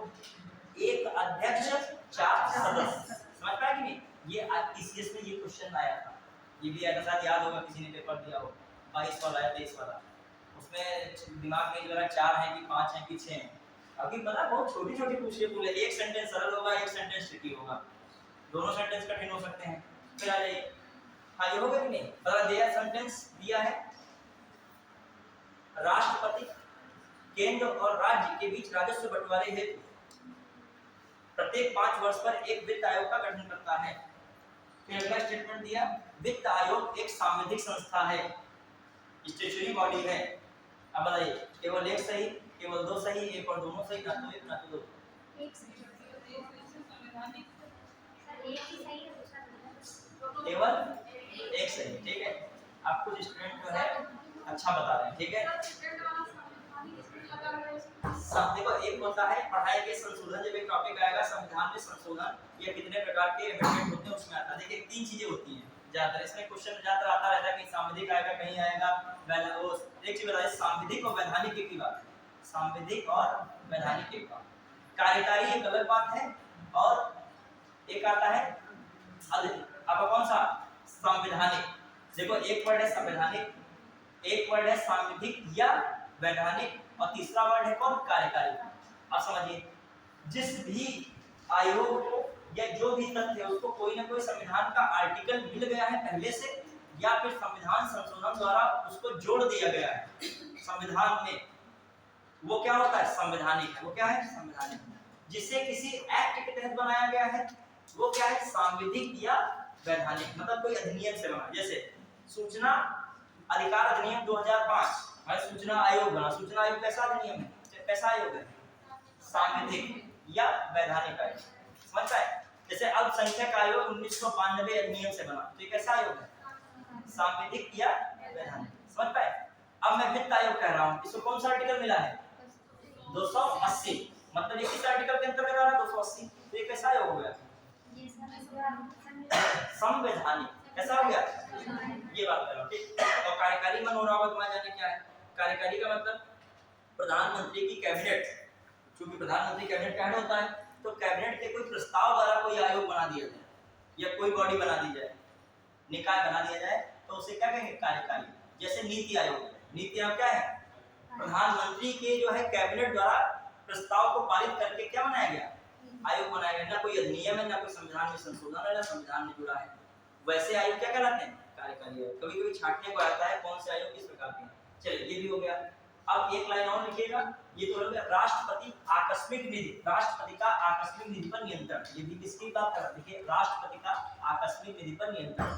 एक अध्यक्ष 4 सदस्य समझ पाए कि नहीं ये ईसीएस में ये क्वेश्चन आया था ये भी ऐसा शायद याद होगा किसी ने पेपर दिया हो 22 वाला या 23 वाला उसमें दिमाग में लगा 4 है कि 5 है कि 6 है अभी पता बहुत छोटी छोटी पूछे बोले एक सेंटेंस सरल होगा एक सेंटेंस ट्रिकी होगा दोनों सेंटेंस कठिन हो सकते हैं फिर आ जाइए हाँ ये होगा कि नहीं पता दिया सेंटेंस दिया है राष्ट्रपति केंद्र और राज्य के बीच राजस्व बंटवारे हेतु प्रत्येक 5 वर्ष पर एक वित्त आयोग का गठन करता है फिर अगला स्टेटमेंट दिया वित्त आयोग एक सांविधिक संस्था है स्टेचुरी बॉडी है अब बताइए केवल एक सही केवल दो सही एक और दोनों सही ना तो एक ना तो दो केवल एक सही ठीक है आप कुछ स्टूडेंट जो है अच्छा बता रहे हैं ठीक है सब देखो एक होता है पढ़ाई के संशोधन जब एक टॉपिक आएगा संविधान में संशोधन या कितने प्रकार के अमेंडमेंट होते हैं उसमें आता है देखिए तीन चीजें होती हैं ज्यादातर इसमें क्वेश्चन ज्यादातर आता रहता है कहीं सांविधिक आएगा कहीं आएगा वो एक चीज बताइए सांविधिक और वैधानिक की बात है सांविधिक और वैधानिक की बात कार्यकारी एक अलग बात है और एक आता है अब कौन सा संवैधानिक देखो एक वर्ड है संवैधानिक एक वर्ड है सांविधिक या वैधानिक और तीसरा वर्ड है कौन कार्यकारी अब समझिए जिस भी आयोग को या जो भी तथ्य है उसको कोई ना कोई संविधान का आर्टिकल मिल गया है पहले से या फिर संविधान संशोधन द्वारा उसको जोड़ दिया गया है संविधान में वो क्या होता है संवैधानिक है वो क्या है संवैधानिक जिसे किसी एक्ट के तहत बनाया गया है वो क्या है सांविधिक या वैधानिक मतलब कोई अधिनियम से बना जैसे सूचना अधिकार अधिनियम 2005 है सूचना आयोग बना सूचना आयोग कैसा अधिनियम है कैसा आयोग है सांविधिक या वैधानिक आयोग समझ पाए जैसे अल्पसंख्यक आयोग 1992 अधिनियम से बना तो ये कैसा आयोग है सांविधिक या वैधानिक समझ पाए अब मैं वित्त आयोग कह रहा हूँ इसको कौन सा आर्टिकल मिला है 280 मतलब ये किस आर्टिकल के अंतर्गत आ रहा है 280 तो ये कैसा आयोग हो गया संवैधानिक कैसा हो गया ये बात कर रहा हूँ ठीक और कार्यकारी मनोरावत मान जाने क्या है कार्यकारी का मतलब प्रधानमंत्री की कैबिनेट क्योंकि प्रधानमंत्री कैबिनेट का हेड होता है तो कैबिनेट के कोई प्रस्ताव द्वारा कोई आयोग बना दिया जाए या कोई बॉडी बना दी जाए निकाय बना दिया जाए तो उसे क्या कहेंगे कार्यकारी जैसे नीति आयोग नीति आयोग क्या है प्रधानमंत्री के जो है कैबिनेट द्वारा प्रस्ताव को पारित करके क्या बनाया गया आयोग बनाया गया ना कोई अधिनियम है ना कोई संविधान में संशोधन है ना संविधान में जुड़ा है वैसे आयोग क्या कहलाते हैं कार्यकारी आयोग कभी कभी छांटने को आता है कौन से आयोग किस प्रकार के चलिए ये भी हो गया अब एक लाइन और लिखिएगा ये तो हो गया राष्ट्रपति आकस्मिक निधि राष्ट्रपति का आकस्मिक निधि पर नियंत्रण ये भी किसकी बात कर रहा है देखिए राष्ट्रपति का आकस्मिक निधि पर नियंत्रण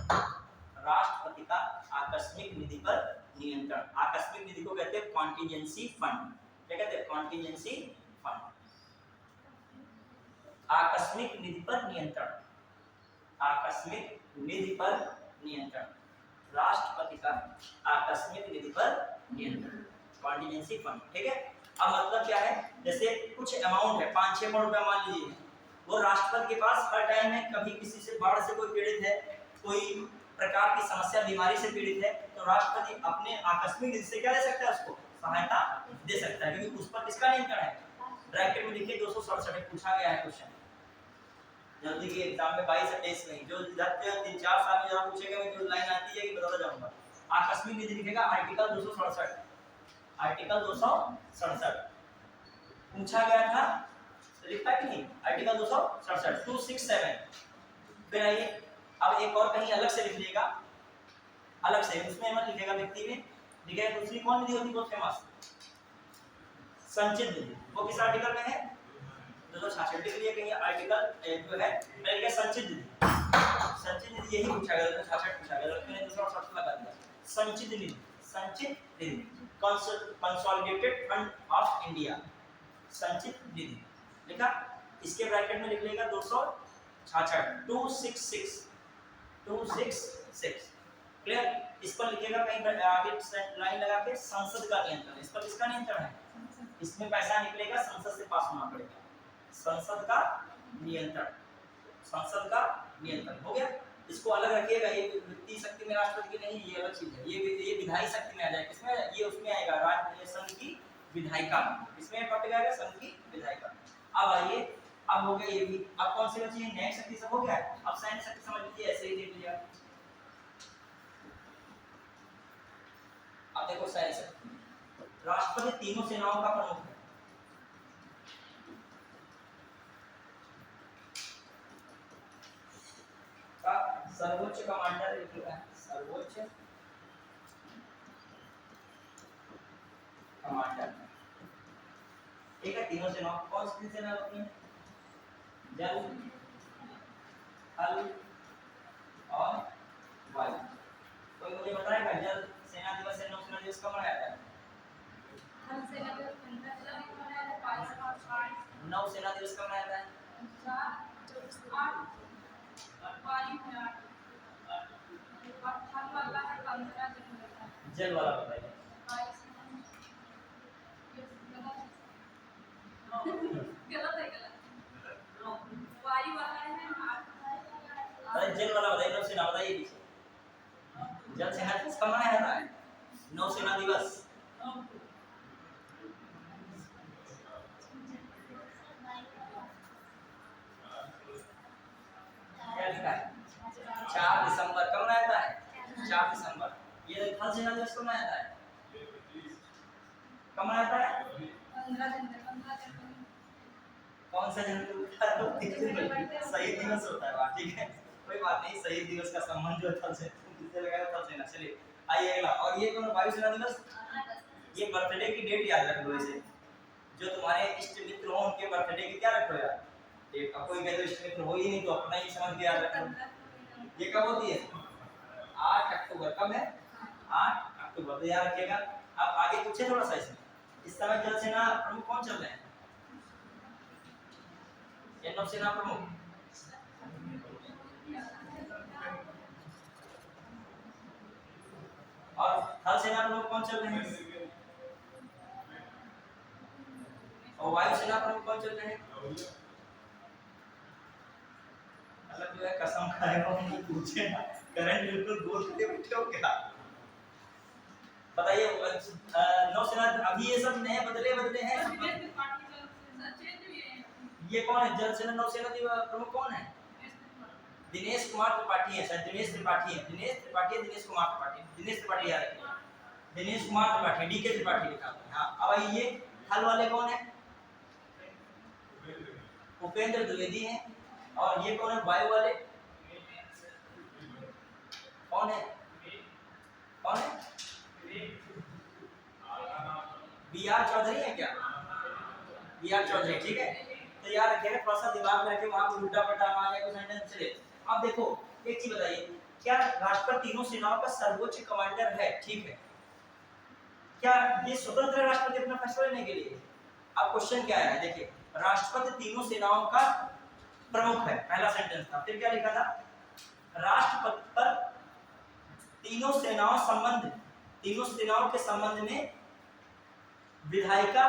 राष्ट्रपति का आकस्मिक निधि पर नियंत्रण आकस्मिक निधि को कहते हैं कॉन्टिजेंसी फंड क्या कहते हैं कॉन्टिजेंसी फंड आकस्मिक निधि पर नियंत्रण आकस्मिक निधि पर नियंत्रण राष्ट्रपति का आकस्मिक निधि पर नियंत्रण कॉन्टिजेंसी फंड ठीक है अब मतलब क्या है जैसे कुछ अमाउंट है 5-6 करोड़ रुपया मान लीजिए वो राष्ट्रपति के पास हर टाइम में कभी किसी से बाढ़ से कोई पीड़ित है कोई प्रकार की समस्या बीमारी से पीड़ित है तो राष्ट्रपति अपने आकस्मिक निधि से क्या दे सकता है उसको सहायता दे सकता है क्योंकि उस पर किसका नियंत्रण है ब्रैकेट में लिखिए 267 पूछा गया है क्वेश्चन जल्दी के एग्जाम में 22 से 23 नहीं जो 3-4 साल में जहाँ पूछेगा मैं जो लाइन आती है कि बताता जाऊंगा आकस्मिक निधि लिखेगा आर्टिकल 267 आर्टिकल 267 पूछा गया था लिखता है कि नहीं आर्टिकल 267 267 फिर आइए अब एक और कहीं अलग से लिख लीजिएगा अलग से उसमें मत लिखेगा व्यक्ति में लिखेगा दूसरी कौन निधि होती है बहुत फेमस संचित निधि वो किस आर्टिकल में है 266 लिख लिए कहीं आर्टिकल जो है मैं लिखा संचित निधि यही पूछा गया 266 पूछा गया मैंने 267 लगा दिया संचित निधि कंसोलिडेटेड फंड ऑफ इंडिया संचित निधि लिखा इसके ब्रैकेट में लिख लेगा 266 266 क्लियर इस पर लिखेगा कहीं आगे लाइन लगा के संसद का नियंत्रण इस पर किसका नियंत्रण है इसमें पैसा निकलेगा संसद से पास होना पड़ेगा संसद का नियंत्रण हो गया इसको अलग रखिएगा, ये वित्तीय शक्ति में राष्ट्रपति की नहीं, ये अलग चीज है। ये विधायी शक्ति में आ जाएगा, किसमें ये उसमें आएगा, राज्य संघ की विधायिका, इसमें पट जाएगा संघ की विधायिका। अब आइए, अब हो गया ये भी, अब कौन सी बची है, न्यायिक शक्ति सब हो गया। अब सैन्य शक्ति समझ लीजिए, ऐसे ही देख लिया। अब देखो सैन्य शक्ति, राष्ट्रपति तीनों सेनाओं का प्रमुख है। सर्वोच्च कमांडर लिखा है, सर्वोच्च कमांडर, ठीक है। तीनों सेनाओं, कौन सी सेना अपनी, जल, थल और वायु। कोई मुझे बताएगा जल सेना दिवस या नौसेना दिवस कब मनाया जाता है? नौसेना दिवस कब मनाया जाता है? जल वाला बताइए। जल वाला बताइए, नौसेना बताइए पीछे। जल सेना दिवस कब मनाया जाता है? नौसेना दिवस। क्या लिखा है? 4 दिसंबर। कब मनाया जाता है? 4 दिसंबर। ये थल सेना दिवस कब मनाया जाता है? कब मनाया जाता है? 15 जनवरी। कौन सा जनवरी? शहीद दिवस होता है, ठीक है, कोई बात नहीं। शहीद दिवस का संबंध जो थल से किससे लगाया, थल सेना। चलिए आइए अगला, और ये कौन, वायुसेना दिवस। ये बर्थडे की डेट याद रख लो, इसे जो तुम्हारे इष्ट मित्र हो उनके बर्थडे की क्या रखो यार डेट। अब कोई कहते इष्ट मित्र हो ही नहीं तो अपना ही समझ के याद रखो। ये कब होती है? 8 अक्टूबर। कब है? 8 अक्टूबर, तो याद रखिएगा। अब आगे पूछे थोड़ा सा इसमें, इस समय जल सेना प्रमुख कौन चल रहे हैं? नौसेना प्रमुख और थल सेना प्रमुख कौन चल रहे हैं? और वायुसेना प्रमुख कौन चल रहे हैं? मतलब जो है कसम खाएगा उनको पूछे ना, करंट बिल्कुल बोल के बैठे हो क्या? बताइए नौसेना, अभी ये सब नए बदले हैं। ये कौन है जल सेना नौसेना प्रमुख कौन है? दिनेश कुमार त्रिपाठी है, सर दिनेश त्रिपाठी है, दिनेश कुमार त्रिपाठी, दिनेश त्रिपाठी याद रखिए, दिनेश कुमार त्रिपाठी, डीके त्रिपाठी लिखा है। हाँ, अब ये थल वाले कौन है? उपेंद्र द्विवेदी हैं। और ये कौन है वायु वाले? कौन है? कौन है? बी.आर. चौधरी है क्या? बी.आर. चौधरी, ठीक है। तो याद रखिएगा, थोड़ा सा दिमाग में रखिए, वहां पे उल्टा पलटा आ गया तो सेंटेंस चले। अब देखो एक चीज बताइए, क्या राष्ट्रपति तीनों सेनाओं का सर्वोच्च कमांडर है, ठीक है। क्या ये स्वतंत्र राष्ट्रपति अपना फैसला लेने के लिए? अब क्वेश्चन क्या है, देखिए, राष्ट्रपति तीनों सेनाओं का प्रमुख है, पहला सेंटेंस था। फिर क्या लिखा था? राष्ट्रपति पर तीनों सेनाओं के संबंध में विधायिका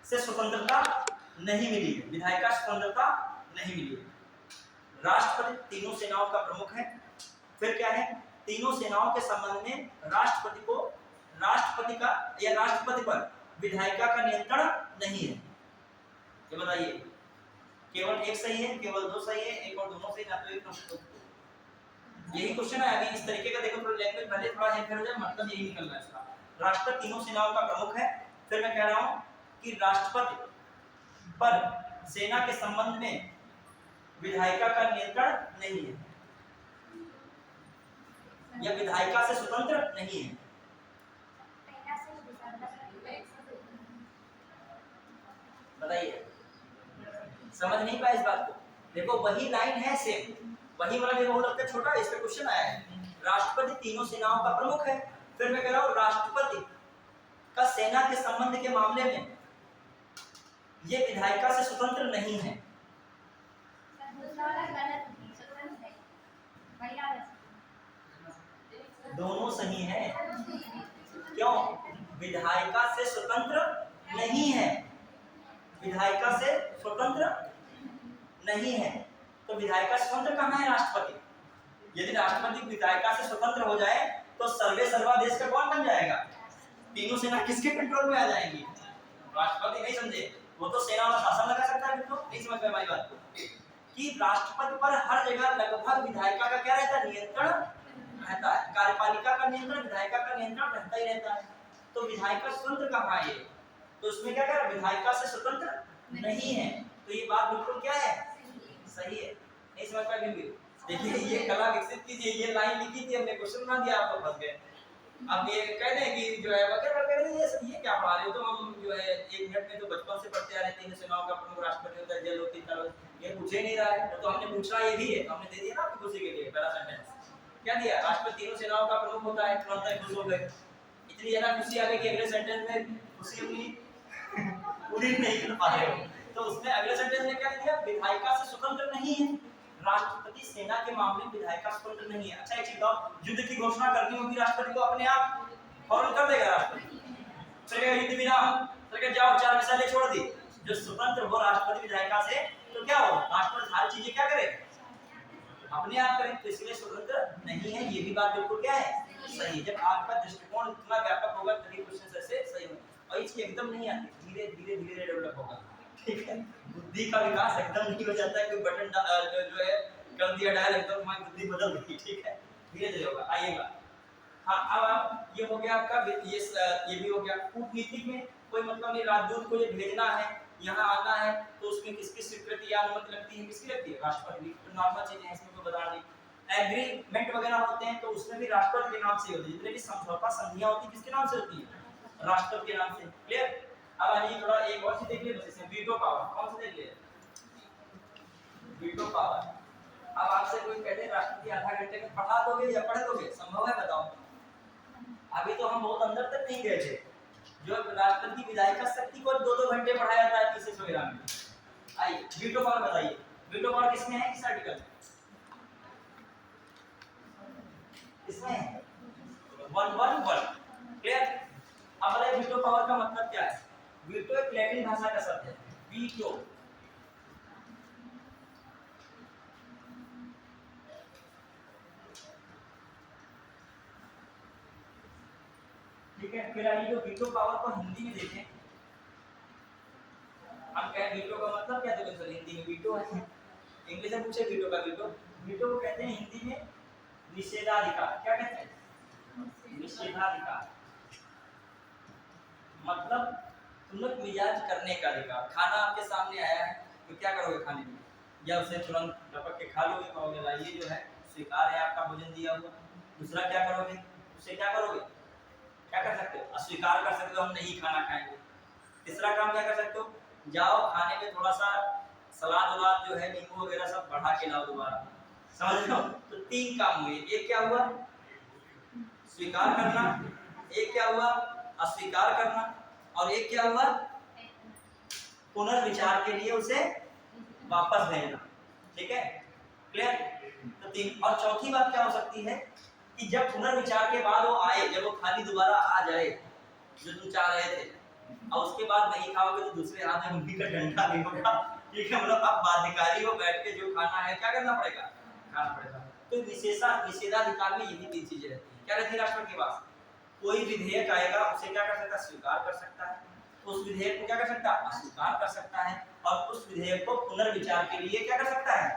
से स्वतंत्रता नहीं मिली है, विधायिका स्वतंत्रता नहीं मिली है। राष्ट्रपति तीनों सेनाओं का प्रमुख है। फिर क्या है? तीनों सेनाओं के संबंध में राष्ट्रपति का या राष्ट्रपति पर विधायिका का नियंत्रण नहीं है। ये बताइए, केवल एक सही है, केवल दो सही है, एक और दोनों सही, ना तो एक तो यही क्वेश्चन है। अभी इस तरीके का देखो, थोड़ा लैंग्वेज भले थोड़ा है, फिर हो जाए, मतलब यही निकल रहा है इसका। राष्ट्रपति तीनों सेनाओं का प्रमुख है। फिर मैं कह रहा हूं कि राष्ट्रपति पर सेना के संबंध में विधायिका का नियंत्रण नहीं है, या विधायिका से स्वतंत्र नहीं है। बताइए, समझ नहीं पाए इस बात को? देखो वही लाइन है सेम, वही वाला देखो, हो लगता है छोटा, इस पे क्वेश्चन आया है। राष्ट्रपति तीनों सेनाओं का प्रमुख है। फिर मैं कह रहा हूं राष्ट्रपति का सेना के संबंध के मामले में ये विधायिका से स्वतंत्र नहीं है। दोनों सही है। क्यों? विधायिका से स्वतंत्र नहीं है, विधायिका से स्वतंत्र नहीं है। तो विधायिका स्वतंत्र कहाँ है? राष्ट्रपति। यदि राष्ट्रपति विधायिका से स्वतंत्र हो जाए तो सर्वे सर्वा देश का कौन बन जाएगा? तीनों सेना किसके कंट्रोल में आ जाएंगी? राष्ट्रपति। नहीं समझे? वो तो सेना वाला शासन लगा सकता है। तो नहीं समझ में हमारी बात को कि राष्ट्रपति पर हर जगह लगभग विधायिका का क्या रहता है? नियंत्रण रहता है। कार्यपालिका का नियंत्रण, विधायिका का नियंत्रण रहता ही रहता है। तो विधायिका स्वतंत्र कहाँ है? तो उसमें क्या कह, विधायिका से स्वतंत्र नहीं है। तो ये बात बिल्कुल क्या है? सही है। नहीं समझ पाएंगे? देखिए ये कला विकसित कीजिए, ये लाइन लिखी थी हमने, क्वेश्चन बना दिया, आपको फंस गए। अब ये कह दें कि जो है वगैरह ये क्या पढ़ा रहे हो? तो हम जो है 1 मिनट में तो बचपन से पढ़ते आ रहे हैं, 3 सेनाओं का प्रमुख राष्ट्रपति होता है, जल होती है, ये पूछे ही नहीं रहा है। तो हमने पूछा ये भी है, हमने दे दिया ना आपकी खुशी के लिए पहला सेंटेंस। क्या दिया? राष्ट्रपति तीनों सेनाओं का प्रमुख होता है। तुरंत खुश हो गए, इतनी ज्यादा खुशी आ गई कि अगले सेंटेंस में खुशी अपनी पूरी नहीं कर पा रहे हो। तो उसमें अगले सेंटेंस में क्या दिया? विधायिका से स्वतंत्र नहीं है राष्ट्रपति, सेना के मामले में विधायिका स्वतंत्र नहीं है। अच्छा एक चीज बताओ, युद्ध की घोषणा करनी होगी राष्ट्रपति को, अपने आप फौरन कर देगा राष्ट्रपति? फिर युद्ध विराम, फिर जाओ 4 मिसाइलें छोड़ दी। जो स्वतंत्र हो राष्ट्रपति विधायिका से, तो क्या हो? राष्ट्रपति सारी चीजें क्या करे? अपने आप करें। तो इसलिए स्वतंत्र नहीं है। ये भी बात बिल्कुल क्या है? सही। जब आपका दृष्टिकोण इतना व्यापक होगा तभी क्वेश्चन ऐसे सही होंगे। और इसकी एकदम नहीं आती, धीरे धीरे धीरे डेवलप होगा। ठीक है, बुद्धि का विकास एकदम नहीं हो जाता है, कोई बटन जो है कर दिया डायल एकदम हमारी बुद्धि बदल गई। ठीक है, धीरे धीरे होगा। आइएगा। हाँ, अब आप ये हो गया आपका, ये भी हो गया। कूटनीति में कोई मतलब नहीं, राजदूत को ये भेजना है, यहाँ आना है, तो उसमें किसकी स्वीकृति या अनुमति लगती है? किसकी लगती है? राष्ट्रपति की। तो नॉर्मल चीजें हैं, इसमें कोई बता नहीं। एग्रीमेंट वगैरह होते हैं तो उसमें भी राष्ट्रपति के नाम से होती है। जितने भी समझौता संधियां होती है किसके नाम से होती है? राष्ट्रपति के नाम से। क्लियर? अब आइए थोड़ा एक और चीज देख लिए, बस इसमें वीटो पावर। कौन सा देख लिए? Veto power. अब आपसे कोई कहते हैं राष्ट्रपति आधा घंटे में पढ़ा दोगे या पढ़ दोगे? संभव है? बताओ। अभी तो हम बहुत अंदर तक नहीं गए थे। जो राष्ट्रपति की विधायिका शक्ति को 2-2 घंटे पढ़ाया जाता है तीसरे वगैरह में। आइए वीटो पावर बताइए, वीटो पावर किसमें है? किस आर्टिकल में? इसमें 111। क्लियर? अब बताइए वीटो पावर का मतलब क्या है? वीटो एक लैटिन भाषा का शब्द है, वीटो। ठीक है, फिर आइए जो वीटो पावर को हिंदी में देखें। हम कहें वीटो का मतलब क्या? देखो सर हिंदी में वीटो है, इंग्लिश में पूछे वीटो का वीटो। वीटो को कहते हैं हिंदी में निषेधाधिकार। क्या कहते हैं? निषेधाधिकार। मतलब तुरंत मिजाज करने का अधिकार। खाना आपके सामने आया है तो क्या करोगे खाने में? या उसे तुरंत लपक के खा लोगे, कहोगे ला ये जो है स्वीकार है आपका भोजन दिया हुआ। दूसरा क्या करोगे? उसे क्या करोगे? क्या कर सकते हो? अस्वीकार कर सकते हो, हम नहीं खाना खाएंगे। तीसरा काम क्या कर सकते हो? जाओ खाने में थोड़ा सा सलाद वलाद जो है नींबू वगैरह सब बढ़ा के लाओ दोबारा। समझ लो? तो 3 काम हुए। एक क्या हुआ? स्वीकार करना। एक क्या हुआ? अस्वीकार करना। और एक क्या हुआ? पुनर्विचार के लिए उसे वापस भेजना। ठीक है, क्लियर? तो 3। और चौथी बात क्या हो सकती है कि जब पुनर्विचार के बाद वो आए, जब वो खाली दोबारा आ जाए जो तुम चाह रहे थे, और उसके बाद नहीं खाओगे तो दूसरे हाथ में उंगली का डंडा भी होगा। ठीक है, मतलब आप बाध्यकारी हो, बैठ के जो खाना है क्या करना पड़ेगा? खाना पड़ेगा। तो निषेधाधिकार में यही 3 चीजें रहती है। क्या रहती है राष्ट्रपति के पास? कोई विधेयक आएगा उसे क्या कर सकता है? स्वीकार कर सकता है। उस विधेयक को क्या कर सकता है? अस्वीकार कर सकता है। और उस विधेयक को पुनर्विचार के लिए क्या कर सकता है?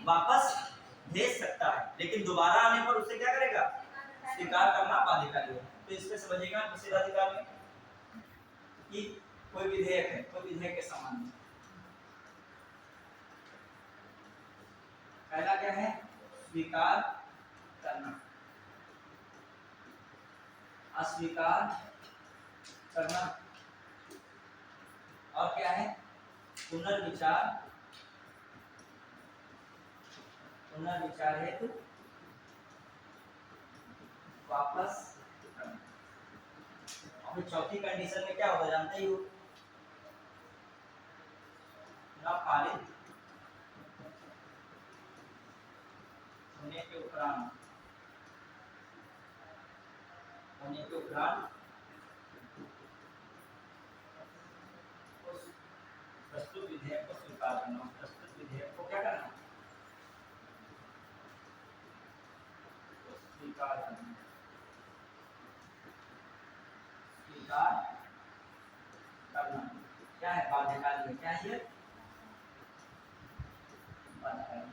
वापस भेज सकता है। लेकिन दोबारा आने पर उसे क्या करेगा? स्वीकार करना बाध्यकारी है। तो इसमें समझिएगा निषेधाधिकार में कि कोई विधेयक है, कोई विधेयक के समान है। पहला क्या है? स्वीकार करना, अस्वीकार करना, और क्या है? पुनर्विचार। पुनर्विचार हेतु वापस करना। और फिर चौथी कंडीशन में क्या होगा जानते ही हो? ना पारित होने के उपरांत उस प्रस्तुत विधेयक को स्वीकार करना। प्रस्तुत विधेयक को क्या करना? स्वीकार करना, स्वीकार करना क्या है, बाध्यकारी है। क्या है ये?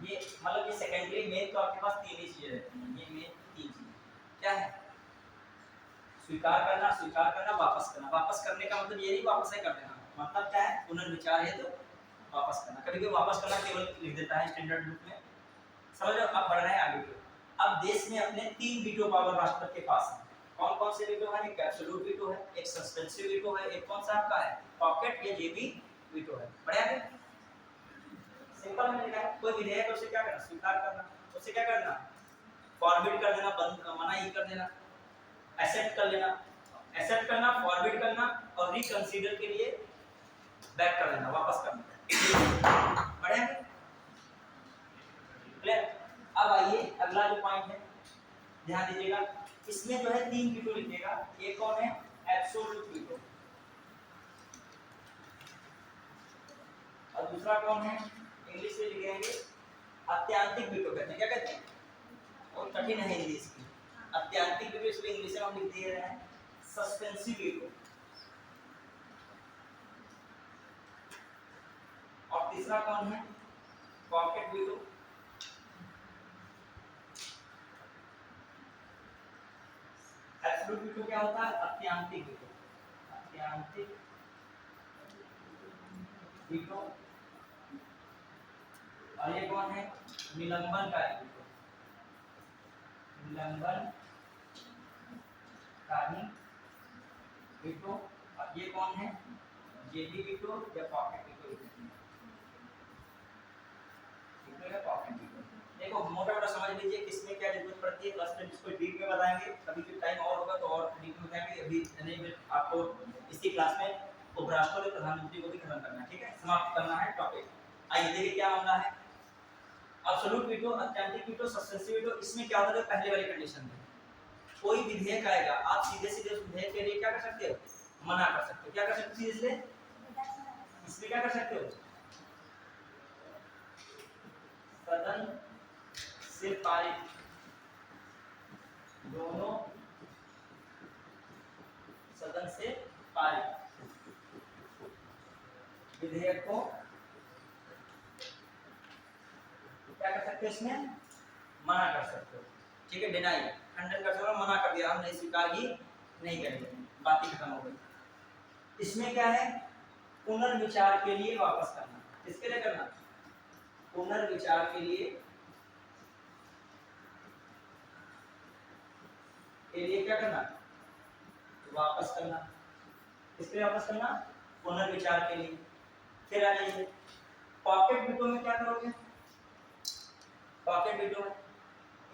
ये मतलब ये सेकेंडरी मेन तो आपके पास तीन ही चीजें रहती हैं, ये मेन तीन चीजें क्या है? स्वीकार करना, स्वीकार करना, वापस करना। वापस करने का मतलब ये नहीं वापस है कर देना, मतलब क्या है? पुनर्विचार है तो वापस करना। कभी कभी वापस करना केवल लिख देता है स्टैंडर्ड बुक में। समझ लो, अब बढ़ रहे हैं आगे की। अब देश में अपने 3 वीटो पावर राष्ट्रपति के पास है। कौन कौन से वीटो है? एक एब्सोल्यूट वीटो है, एक सस्पेंसिव वीटो है, एक कौन सा आपका है? पॉकेट या जेबी वीटो है। बढ़िया है, सिंपल है। लिखा है कोई विधेयक है उसे क्या करना? स्वीकार करना। उसे क्या करना? फॉरवर्ड कर देना, बंद मनाही कर देना, एक्सेप्ट कर लेना। एक्सेप्ट करना, फॉरवर्ड करना और रिकंसीडर के लिए बैक कर देना, वापस करना। बढ़िया है, क्लियर। अब आइए अगला जो पॉइंट है, ध्यान दीजिएगा। इसमें जो है 3 वीटो लिखिएगा। एक कौन है? Absolute veto. और दूसरा कौन है? इंग्लिश में लिखेंगे अत्यांतिक वीटो कहते हैं। क्या कहते हैं? और कठिन है हिंदी इसकी। अत्यांतिक वीटो इसलिए इंग्लिश में हम लिख दे रहे हैं सस्पेंसिव वीटो। और तीसरा कौन है? Pocket veto. एब्सोल्यूट वीटो क्या होता है? अत्यांतिक वीटो। अत्यांतिक वीटो। और ये कौन है? निलंबनकारी वीटो। निलंबनकारी वीटो। और ये कौन है? जेबी वीटो या पॉकेट वीटो। Pocket veto. देखो मोटा मोटा समझ लीजिए किसमें क्या जरूरत पड़ती है। क्लास में इसको डीप में बताएंगे, कभी भी टाइम और होगा तो और डीप में बताएंगे। अभी नहीं, आपको इसी क्लास में उपराष्ट्रपति और प्रधानमंत्री को भी खत्म करना है, ठीक है, समाप्त करना है टॉपिक। आइए देखिए क्या मामला है। एब्सोल्यूट वीटो, अत्यांतिक वीटो, सस्पेंसिव वीटो। इसमें क्या होता है? पहले वाली कंडीशन में कोई विधेयक आएगा, आप सीधे सीधे उस विधेयक के लिए क्या कर सकते हो? मना कर सकते हो। क्या कर सकते हो? सीधे इसमें क्या कर सकते हो? सदन से पारित, दोनों सदन से पारित विधेयक को क्या कर सकते हो? इसमें मना कर सकते हो, ठीक है। डिनाई, खंडन कर सकते हो, मना कर दिया, हम नहीं स्वीकार ही नहीं करेंगे, बात ही खत्म हो गई। इसमें क्या है? पुनर्विचार के लिए वापस करना। किसके लिए करना? पुनर्विचार के लिए क्या करना? वापस करना। किसके लिए वापस करना? पुनर्विचार के लिए। फिर आ जाइए पॉकेट वीटो में क्या करोगे? पॉकेट वीटो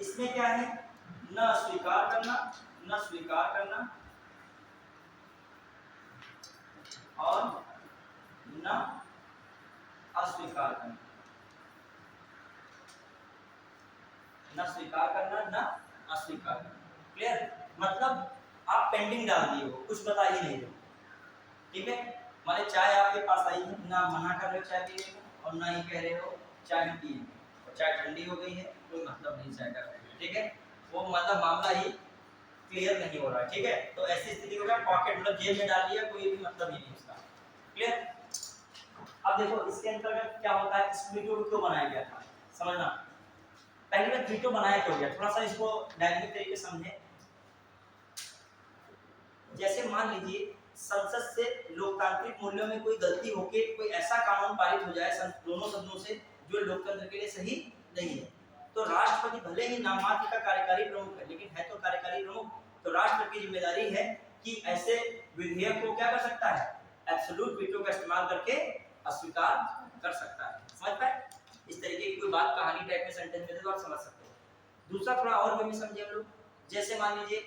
इसमें क्या है? न स्वीकार करना, न स्वीकार करना और न अस्वीकार करना। न स्वीकार करना, न अस्वीकार करना। क्लियर? मतलब आप पेंडिंग डाल दिए हो, कुछ बता ही नहीं रहे, ठीक है। माने चाय आपके पास आई है, ना मना कर रहे हो चाय पीने को और ना ही कह रहे हो चाय पिए, और चाय ठंडी हो गई है, कोई मतलब नहीं चाय का, ठीक है। वो मतलब मामला ही क्लियर नहीं हो रहा है, ठीक है। तो ऐसी स्थिति में पॉकेट मतलब जेब में डाल दिया, कोई भी मतलब ही नहीं उसका। क्लियर? अब देखो इसके अंतर्गत क्या होता है, इस वीडियो को क्यों बनाया गया था समझना। पहले मैं वीडियो बनाया क्यों गया, थोड़ा सा इसको डायनेमिक तरीके से समझें। जैसे मान लीजिए संसद से लोकतांत्रिक मूल्यों में कोई गलती होके कोई ऐसा कानून पारित हो जाए दोनों सदनों से जो लोकतंत्र के लिए सही नहीं है, तो राष्ट्रपति भले ही नाममात्र का कार्यकारी प्रमुख है, लेकिन है तो कार्यकारी प्रमुख, तो राष्ट्र की जिम्मेदारी है कि ऐसे विधेयक को क्या कर सकता है? एब्सोल्यूट वीटो का इस्तेमाल करके अस्वीकार कर सकता है। समझ पाए? इस तरीके की कोई बात कहानी टाइप में सेंटेंस में तो आप समझ सकते हो। दूसरा थोड़ा और वे में समझिए हम लोग। जैसे मान लीजिए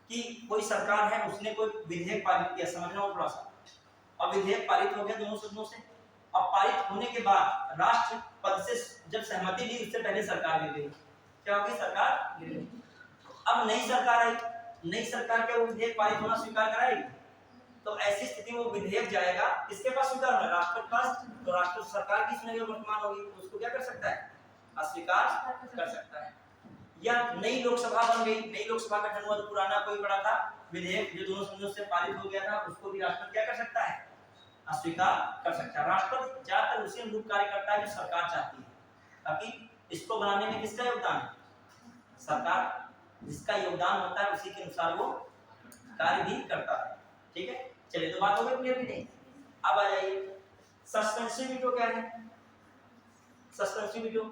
कि कोई सरकार है, उसने कोई विधेयक पारित किया, समझना हो थोड़ा सा, और विधेयक पारित हो गया दोनों सदनों से। अब पारित होने के बाद राष्ट्रपति से जब सहमति ली, उससे पहले सरकार गिर गई। क्या हो गई? सरकार गिर गई। अब नई सरकार आई, नई सरकार क्या वो विधेयक पारित होना स्वीकार कराएगी? तो ऐसी स्थिति में वो विधेयक जाएगा किसके पास? स्वीकार होना राष्ट्रपति के पास। तो राष्ट्र सरकार की सुनहरी वर्तमान होगी, उसको क्या कर सकता है? अस्वीकार कर सकता है। या नई लोकसभा बन गई, नई लोकसभा का जनमत पुराना कोई पड़ा था विधेयक जो दोनों सदनों से पारित हो गया था, उसको भी राष्ट्रपति क्या कर सकता है, अस्वीकार कर सकता है। राष्ट्रपति ज्यादातर उसी अनुरूप कार्य करता है जो सरकार चाहती है, ताकि इसको बनाने में किसका योगदान है, सरकार जिसका योगदान होता है उसी के अनुसार वो कार्य भी करता है। ठीक है, चलिए तो बात हो गई क्लियर भी नहीं। अब आ जाइए सस्पेंसिव वीटो क्या है, सस्पेंसिव वीटो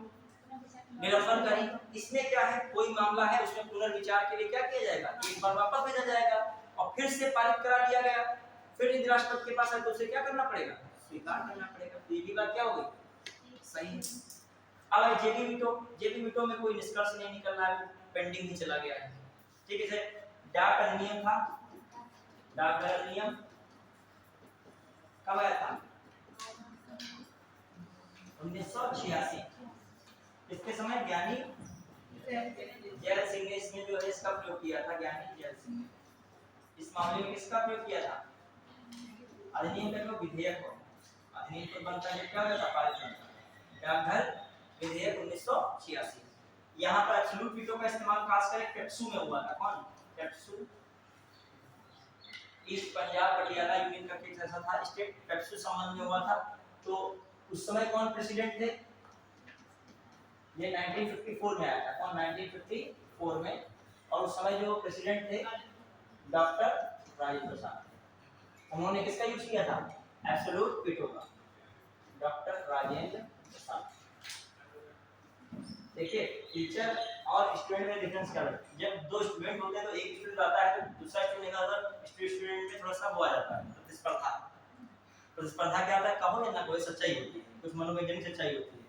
निलंबनकारी। इसमें क्या है, कोई मामला है उसमें पुनर्विचार के लिए क्या किया जाएगा, एक बार वापस भेजा जाएगा और फिर से पारित करा लिया गया, फिर यदि राष्ट्रपति के पास है तो उसे क्या करना पड़ेगा, स्वीकार करना पड़ेगा। तो ये भी बात क्या हो गई, सही है। अब जेबी वीटो, जेबी वीटो में कोई निष्कर्ष नहीं निकल रहा है, पेंडिंग ही चला गया है। ठीक है, डाक अधिनियम था, डाक अधिनियम कब आया था, 1986। इसके समय ज्ञानी जैल सिंह ने इसमें जो है इसका प्रयोग किया था, ज्ञानी जैल सिंह ने इस मामले में किसका प्रयोग किया था, अधिनियम का जो विधेयक हो, अधिनियम तो बनता है क्या होता है, पारित होता है डाकघर विधेयक 1986। यहाँ पर एब्सोल्यूट वीटो का इस्तेमाल खासकर पेप्सू में हुआ था। कौन, पेप्सू, ईस्ट पंजाब पटियाला यूनियन का केस ऐसा था, स्टेट पेप्सू संबंध में हुआ था। तो उस समय कौन प्रेसिडेंट थे, ये 1954 में आया था। कौन, 1954 में, और उस समय जो प्रेसिडेंट थे डॉक्टर राजेंद्र प्रसाद, उन्होंने किसका यूज किया था, एब्सोल्यूट वीटो का, डॉक्टर राजेंद्र प्रसाद। देखिए टीचर और स्टूडेंट में डिफरेंस क्या है, जब दो स्टूडेंट होते हैं तो एक स्टूडेंट आता है तो दूसरा स्टूडेंट का स्टूडेंट में थोड़ा सा वो आ जाता है, प्रतिस्पर्धा। प्रतिस्पर्धा क्या होता है, कहो या ना कोई सच्चाई होती है, कुछ मनोवैज्ञानिक सच्चाई होती है।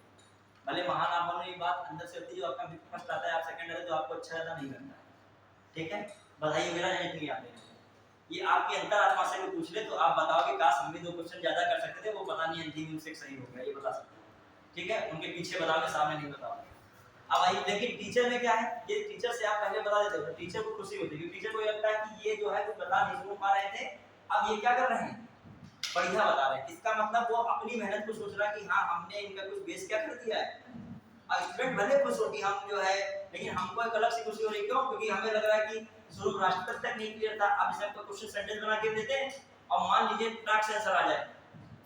भले महान आप बनो, ये बात अंदर से होती है, जो आपका फर्स्ट आता है आप सेकंड आते तो आपको अच्छा ज्यादा नहीं लगता है। ठीक है, बधाई वगैरह नहीं आते हैं, ये आपकी अंतरात्मा से भी पूछ ले तो आप बताओगे काश हम भी 2 क्वेश्चन ज्यादा कर सकते थे, वो पता नहीं अंतिम उनसे सही हो गया, ये बता सकते हैं। ठीक है, उनके पीछे बताओगे, सामने नहीं बताओगे। अब आइए देखिए टीचर में क्या है, ये टीचर से आप पहले बता देते हो, टीचर को खुशी होती है क्योंकि टीचर को ये लगता है कि ये जो है कुछ बता नहीं पा रहे थे, अब ये क्या कर रहे हैं, बढ़िया बता रहे हैं। इसका मतलब वो अपनी मेहनत को सोच रहा है कि हाँ हमने इनका कुछ बेस क्या कर दिया है। अब स्टूडेंट भले खुश हो कि हम जो है, लेकिन हमको एक अलग सी खुशी हो रही, क्यों, क्योंकि हमें लग रहा है कि शुरू राष्ट्रपति तक नहीं क्लियर था, अब इसे आपको क्वेश्चन सेंटेंस बना के देते हैं और मान लीजिए ट्रैक से आंसर आ जाए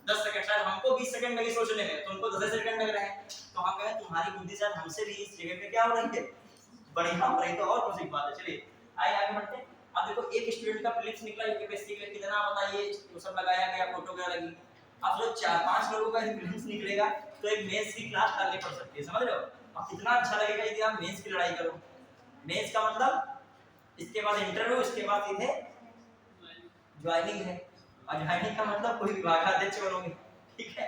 10 सेकंड, शायद हमको 20 सेकंड लगे सोचने में, तुमको 10 सेकंड लग रहे हैं, तो हम कहें तुम्हारी बुद्धि शायद हमसे भी इस जगह पे क्या हो रही है, बढ़िया हो रही, तो और खुशी की बात है। चलिए आगे बढ़ते हैं। अब देखो एक स्टूडेंट का प्रीलिम्स निकला यूपीएससी के लिए, कितना बताइए वो सब लगाया गया, फोटो वगैरह लगी। अब जो 4-5 लोगों का प्रीलिम्स निकलेगा तो एक मेंस की क्लास डालनी पड़ सकती है, समझ रहे हो। अब कितना अच्छा लगेगा यदि आप मेंस की लड़ाई करो। मेंस का मतलब इसके बाद इंटरव्यू, इसके बाद सीधे ज्वाइनिंग है, और ज्वाइनिंग का मतलब कोई विभाग का अध्यक्ष बनोगे। ठीक है,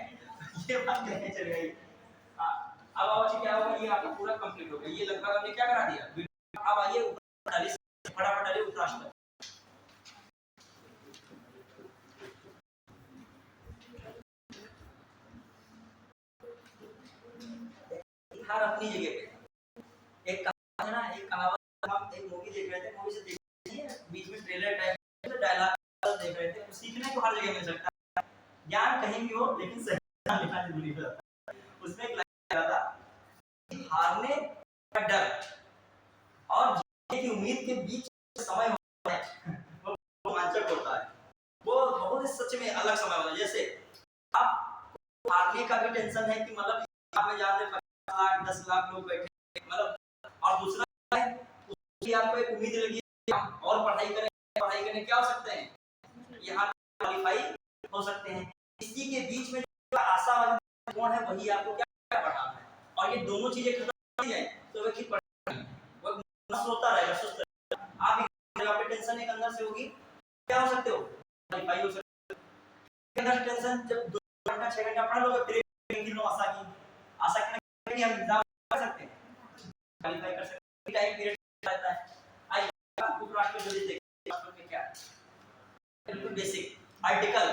ये बात कहने चल गई। अब आओ क्या होगा, ये आपका पूरा कंप्लीट हो गया, ये लगभग हमने क्या करा दिया। अब आइए ऊपर डालिए, फटाफट डालिए उपराष्ट्रपति। हर अपनी जगह पे एक है ना, एक कहावत, हम एक मूवी देख रहे थे, मूवी से देख रहे हैं, बीच में ट्रेलर टाइप में डायलॉग देख रहे थे, सीखने को हर जगह मिल सकता है, ज्ञान कहीं भी हो लेकिन सही लिखना जरूरी होता है। उसमें एक लाइन था, हारने का डर और जीतने की उम्मीद के बीच समय होता है वो रोमांचक होता है, वो बहुत सच में अलग समय होता है। जैसे आप हारने का भी टेंशन है कि मतलब में जाते 50 लाख 10 लाख लोग बैठे, मतलब, और दूसरा है उसकी आपको एक उम्मीद लगी और पढ़ाई करें क्या हो सकते हैं, यहाँ क्वालीफाई हो सकते हैं। इसी के बीच में जो आशा वाला कोण है वही आपको क्या पढ़ाना है, और ये दोनों चीजें खत्म हो जाए तो व्यक्ति पढ़ेगा, वो मस्त होता रहेगा, सुस्त रहेगा। आप पे टेंशन एक अंदर से होगी, क्या हो सकते हो, क्वालीफाई हो सकते हो। अंदर टेंशन जब 2 घंटा 6 घंटा पढ़ लोगे फिर आशा कि हम एग्जाम कर सकते हैं, क्वालीफाई कर सकते हैं, टाइम पीरियड रहता है। आइए आपको उपराष्ट्रपति जो देखिए राष्ट्रपति क्या है, बिल्कुल बेसिक आर्टिकल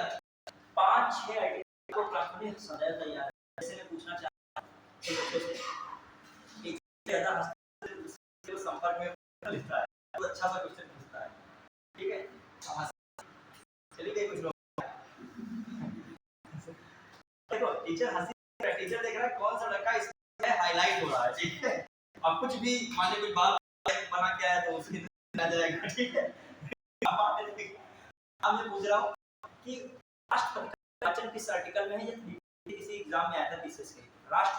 5-6 आर्टिकल को राष्ट्रपति सदैव तैयार है। जैसे मैं पूछना चाहता हूं बच्चों से, एक ज्यादा हस्ते संपर्क में लिखता है तो अच्छा सा क्वेश्चन पूछता है, ठीक है। चलिए गए कुछ लोग, देखो टीचर हंसी, टीचर देख रहा है कौन सा लड़का इसमें हाईलाइट हो रहा है, ठीक है। अब कुछ भी माने कोई बात बना के आया तो उसकी आ जाएगा, ठीक है। अब मैं पूछ रहा हूँ कि राष्ट्रपति का निर्वाचन किस आर्टिकल में है? ये किसी एग्जाम में आया था पीसीएस के।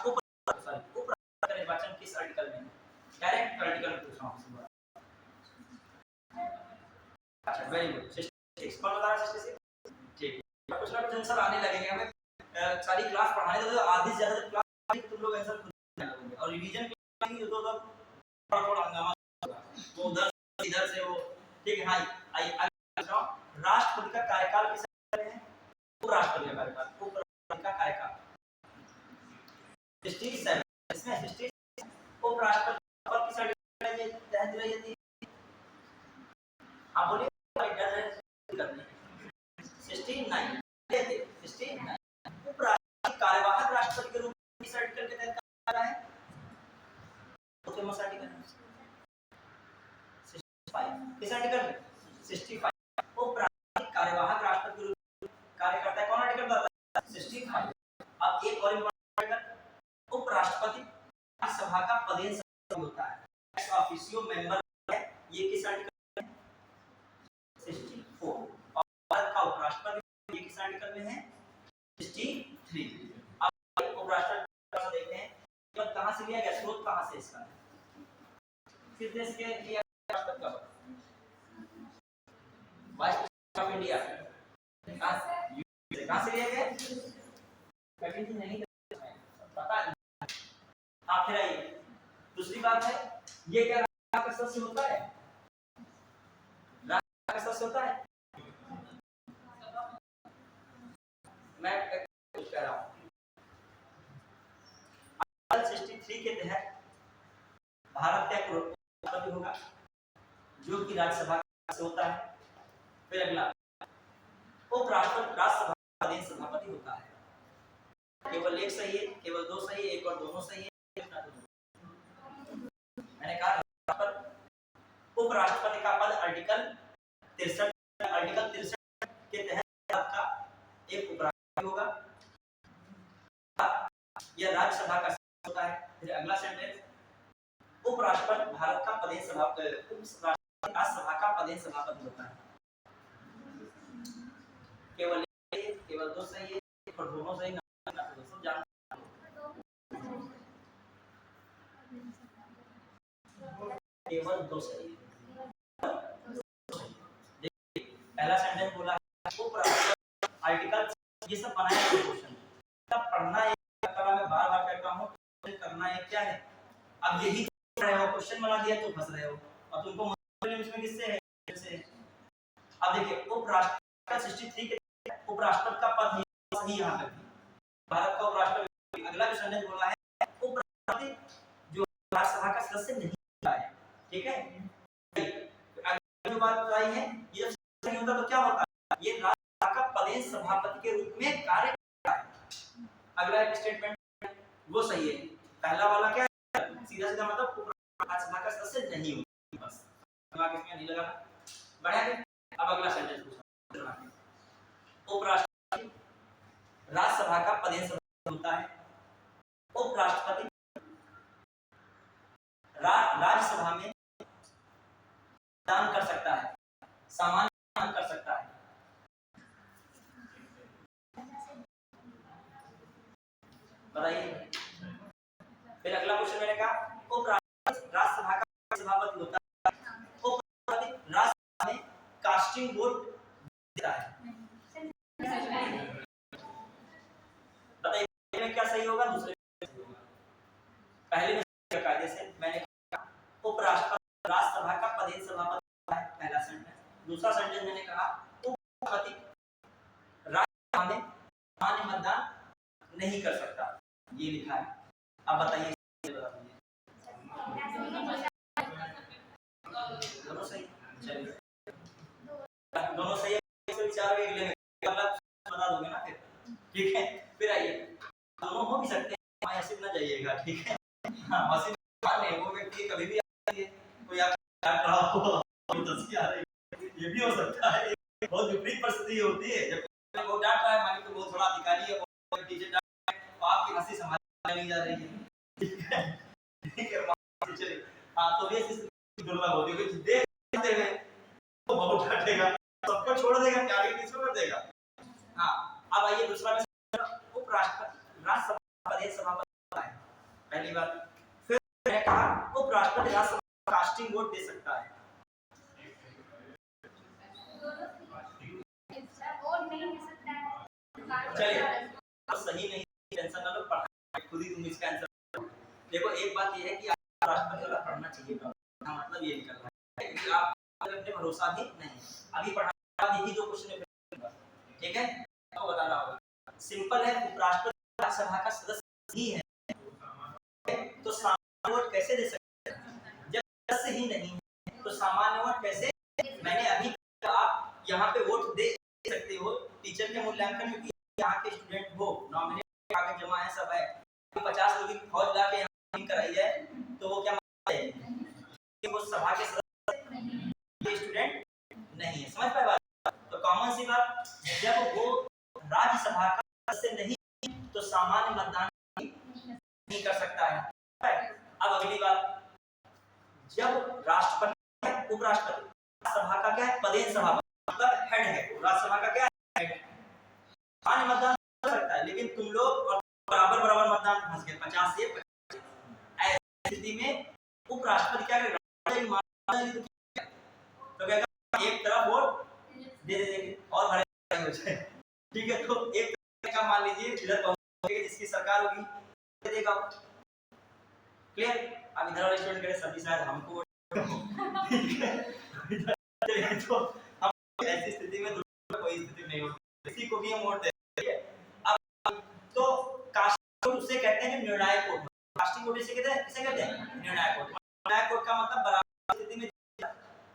उपराष्ट्रपति का निर्वाचन किस आर्टिकल में है? डायरेक्ट आर्टिकल पूछ रहा हूँ। अच्छा, वेरी गुड। 66 कौन बता रहा है? 66 ठीक है। कुछ ना कुछ आंसर आने लगेंगे हमें। सारी क्लास पढ़ाने दो, आधी से ज्यादा क्लास तुम लोग आंसर खुद करने लगोगे और रिवीजन करेंगे तो थोड़ा हंगामा होगा। वो उधर इधर से वो, ठीक है। हां, राष्ट्रपति का कार्यकाल किस में है? उपराष्ट्रपति का कार्यकाल। उपराष्ट्रपति का कार्यकाल 67 इसमें 67 उपराष्ट्रपति पर किस आर्टिकल में ये तय दिलाई जाती है? आप बोलिए करनी 69 69 उपराष्ट्रपति कार्यवाहक राष्ट्रपति के रूप में किस आर्टिकल के तहत कार्य है? तो फेमस आर्टिकल है 65। किस आर्टिकल में? 65। उपराष्ट्रपति कार्यवाहक राष्ट्रपति के रूप में कार्य करता है, कौन आर्टिकल बताता है? 65। अब एक और इंपॉर्टेंट आर्टिकल, उपराष्ट्रपति राज्यसभा का पदेन सदस्य होता है, एक्स ऑफिशियो मेंबर है। ये किस आर्टिकल में? 64। और भारत का उपराष्ट्रपति ये किस आर्टिकल में है? 63। अब उपराष्ट्रपति का देखते हैं कि कहां से लिया गया, स्रोत कहां से इसका? किस देश के लिए राष्ट्रपति का? Vice president of India. कहां से लिया गया? कठिन नहीं पता नहीं। हाँ, फिर आइए दूसरी बात है, ये क्या राज्य का सदस्य होता है? राज्य का सदस्य होता है? मैं कुछ कह रहा हूँ। आर्टिकल 63 के तहत भारत का राष्ट्रपति होगा जो कि राज्यसभा का सदस्य होता है। फिर अगला, उपराष्ट्रपति राज्यसभा का पदेन सभापति होता है। केवल एक सही है, केवल दो सही है, एक और दोनों सही है। मैंने कहा उपराष्ट्रपति का पद आर्टिकल 63 के तहत भारत का एक उपराष्ट्रपति होगा, यह राज्यसभा का सदस्य होता है। फिर अगला सेंटेंस, उपराष्ट्रपति भारत का पदेन सभापति, उपराष्ट्रपति राज्यसभा का पदेन सभापति होता है। केवल दो सही है, और दोनों सही ना दोस्तों जान। केवल दो सही है। पहला सेंटेंस बोला उपराष्ट्रपति आर्टिकल, ये सब बनाया है क्वेश्चन, तब पढ़ना है। कला में बार-बार कहता हूं, करना है क्या है। अब यही रहे हो, क्वेश्चन बना दिया तो फंस रहे हो। अब तुमको इसमें किससे है? अब देखिए, उपराष्ट्रपति 63 के उपराष्ट्रपति का पद सही यहां तक भारत का उपराष्ट्रपति। अगला जो सेंटेंस बोला है, उपराष्ट्रपति जो राज्यसभा का सदस्य नहीं होता है, ठीक है। अगली जो बात बताई है, ये जब नहीं होता तो क्या होता है? ये राज्यसभा का पदेन सभापति के रूप में कार्य करता है। अगला एक स्टेटमेंट वो सही है। पहला वाला क्या है? सीधा सीधा मतलब राज्यसभा का सदस्य नहीं होता, बस दिमाग इसमें नहीं लगाना। बढ़िया। अब अगला सेंटेंस पूछना, उपराष्ट्रपति राज्यसभा का पदेन सदस्य होता है। उपराष्ट्रपति राज्यसभा में दान कर सकता है, सामान्य दान कर सकता है। बताइए। फिर अगला क्वेश्चन मैंने कहा, उपराष्ट्रपति राज्यसभा का सभापति होता है। उपराष्ट्रपति राज्यसभा में कास्टिंग वोट देता है। बताइए में क्या सही होगा, दूसरे में सही होगा। पहले में कायदे से मैंने कहा उपराष्ट्रपति राज्यसभा का पदेन सभापति होता है, पहला सेंटेंस। दूसरा सेंटेंस मैंने कहा उपराष्ट्रपति राज्यसभा में सामान्य मतदान नहीं कर सकता, ये लिखा है। अब बताइए, दोनों सही। चलिए, दोनों सही है, विचार एक लेंगे, गलत बता दोगे ना फिर, ठीक है। फिर आइए, दोनों हो भी सकते हैं, हंसी ना जाइएगा, ठीक है। हाँ, हंसी नहीं, वो व्यक्ति कभी भी आती है, कोई आप डांट रहा हो, कोई हंसी आ रही है, ये भी हो सकता है। बहुत विपरीत परिस्थिति होती है, जब वो डांट रहा है, मान लो वो थोड़ा अधिकारी है, वो टीचर डांट रहा है, तो आपकी हंसी संभाली नहीं जा रही है, ठीक है। चलिए हाँ तो ये दुर्लभ होती है क्योंकि देखते हैं तो बहुत डांटेगा सबको छोड़ देगा क्या आगे किसको कर देगा। हाँ अब आइए दूसरा में उपराष्ट्रपति राज्यसभा प्रदेश सभापति है पहली बात। फिर मैंने कहा उपराष्ट्रपति राज्यसभा कास्टिंग वोट दे सकता है। चलिए अब सही नहीं टेंशन ना लो पढ़ा खुद ही तुम इसका आंसर देखो। एक बात ये है कि आप राष्ट्रपति वाला पढ़ना चाहिए का मतलब ये निकल रहा है कि आप अपने भरोसा भी नहीं अभी पढ़ा यही दो क्वेश्चन है ठीक है तो बताना होगा। सिंपल है उपराष्ट्रपति राज्यसभा का सदस्य ही है तो सामान्य वोट कैसे दे सकते हैं जब सदस्य ही नहीं है तो सामान्य वोट कैसे। मैंने अभी आप यहाँ पे वोट दे सकते हो टीचर के मूल्यांकन में यहाँ के स्टूडेंट हो नॉमिनेट कागज जमा है सब है 50 लोगों की फौज ला के यहाँ कराई जाए तो वो क्या मानते हैं कि वो सभा के सदस्य स्टूडेंट नहीं है। समझ पाए बात। तो कॉमन सी बात जब वो राज्यसभा का सदस्य नहीं तो सामान्य मतदान नहीं कर सकता है। अब अगली बात जब राष्ट्रपति उपराष्ट्रपति सभा का क्या है पदेन सभा मतलब हेड है राज्यसभा का क्या है हेड हाँ मतदान कर सकता है लेकिन तुम लोग बराबर बराबर मतदान फंस गए 50 से 50। ऐसी स्थिति में उपराष्ट्रपति क्या करेगा तो कहेगा एक तरफ वोट दे देंगे और भरे हो जाए ठीक है। तो एक तरफ का मान लीजिए इधर पहुंचेगा जिसकी सरकार होगी दे देगा क्लियर। अब इधर वाले स्टूडेंट कह सभी शायद हमको तो हम ऐसी स्थिति में कोई स्थिति नहीं होती किसी को भी हम वोट तो कास्टिंग वोट उसे कहते हैं निर्णायक वोट। कास्टिंग वोट इसे कहते हैं किसे कहते हैं निर्णायक वोट। निर्णायक वोट का मतलब बराबर स्थिति में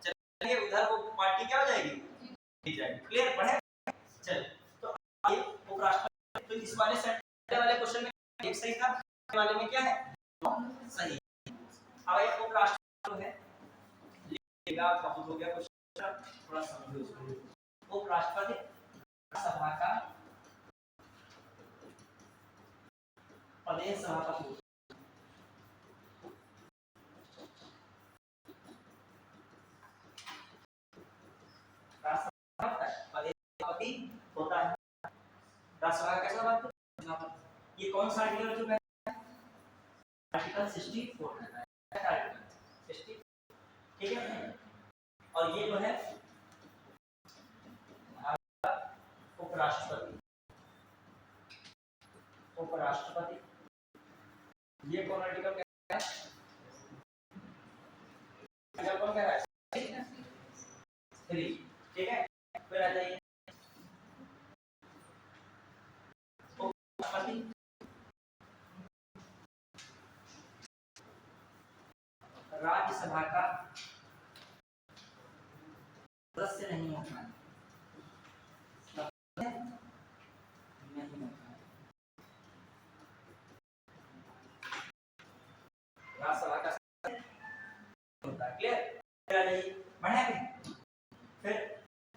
चलिए उधर वो पार्टी क्या हो जाएगी जीत जाएगी। क्लियर पढ़े चल तो ये उपराष्ट्रपति तो इस वाले सेट वाले क्वेश्चन में एक सही था वाले में क्या है सही। अब ये उपराष्ट्रपति है लिखेगा बहुत हो गया क्वेश्चन थोड़ा समझो इसको। उपराष्ट्रपति सभा का प्रदेश सभा का राष्ट्रपति होता है राज्यसभा का कैसा बात है ये कौन सा आर्टिकल जो है आर्टिकल 64 है आर्टिकल 60 ठीक है। और ये जो है उपराष्ट्रपति उपराष्ट्रपति ये कौन आर्टिकल क्या है आर्टिकल कौन कह रहा है 3 ठीक है। फिर आ जाइए उपराष्ट्रपति राज्यसभा का सदस्य नहीं होता राज्यसभा का होता है क्लियर बढ़े। फिर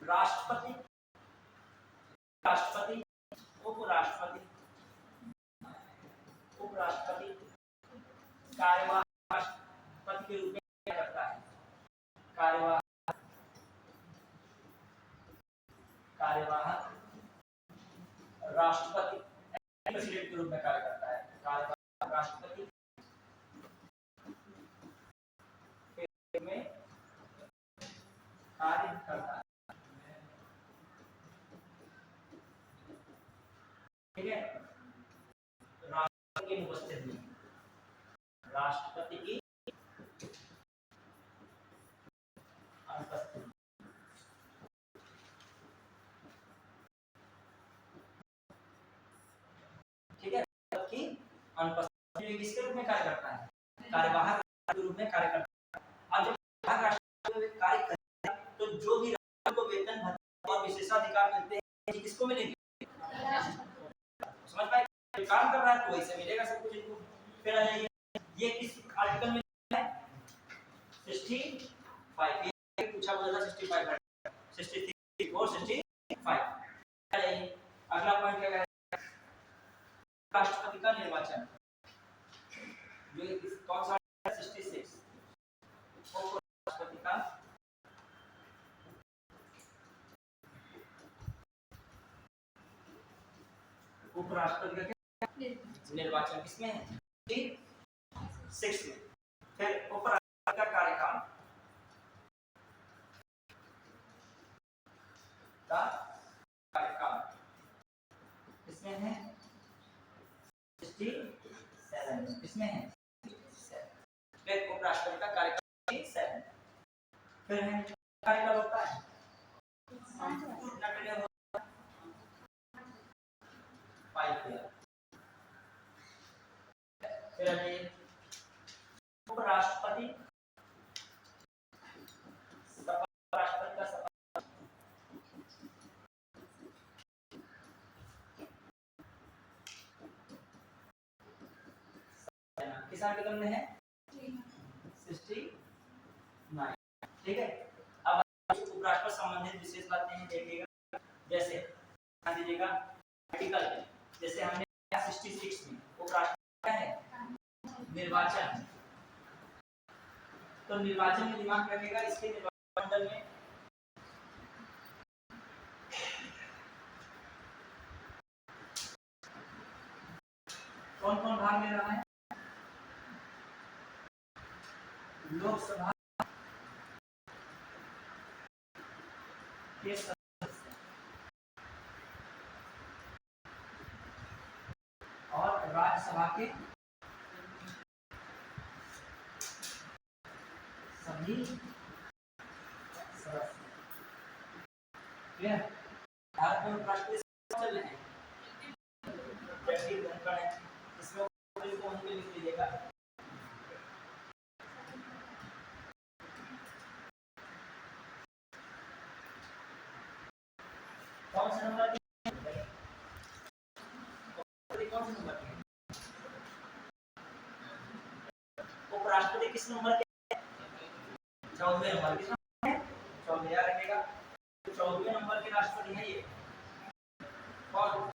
राष्ट्रपति राष्ट्रपति उपराष्ट्रपति उपराष्ट्रपति कार्यवाहक राष्ट्रपति के रूप में क्या करता है कार्यवाहक राष्ट्रपति प्रेसिडेंट के रूप में कार्य करता है। कार्यवाहक राष्ट्रपति में कार्य करता है ठीक है। राष्ट्रपति की उपस्थिति में राष्ट्रपति की अनुपस्थिति ठीक है की अनुपस्थिति किसके रूप में कार्य करता है कार्यवाहक के रूप में कार्य करता है। अब जब राष्ट्रपति कार्य करेगा तो जो भी राष्ट्रपति को वेतन भत्ता और विशेषाधिकार मिलते हैं किसको मिलेंगे समझ पाए काम कर रहा है तो वैसे मिलेगा सब कुछ इनको। फिर आ जाइए ये किस आर्टिकल में है 65 ये पूछा बोला था 65 63 और 65 आ जाइए अगला पॉइंट क्या है राष्ट्रपति का निर्वाचन जो कौन सा 66 उपराष्ट्रपति का निर्वाचन किसमें है? 6 में। फिर उपराष्ट्रपति का कार्यकाल किसमें है? 67 किसमें है? 67। फिर उपराष्ट्रपति का कार्यकाल 7। फिर है कार्यकाल होता है 5 ईयर। फिर है उपराष्ट्रपति किस आर्टिकल में है? 69। ठीक है। अब उपराष्ट्रपति संबंधित विशेष बातें हैं देखिएगा, जैसे ध्यान दीजिएगा आर्टिकल, जैसे हमने 66 में उपराष्ट्रपति क्या है? निर्वाचन। तो निर्वाचन में दिमाग रखिएगा, इसके निर्वाचन मंडल में कौन कौन भाग ले रहा है? लोकसभा के सदस्य और राज्यसभा के सभी सदस्य। क्लियर? भारत में उपराष्ट्रपति चल रहे हैं, जगदीप धनखड़ है, इसमें को उनके लिख लीजिएगा। कौन से नंबर की? कौन से नंबर की? उपराष्ट्रपति किस नंबर के? 14वें नंबर। किस नंबर है? 14 याद रखिएगा। 14वें नंबर के राष्ट्रपति है ये कौन?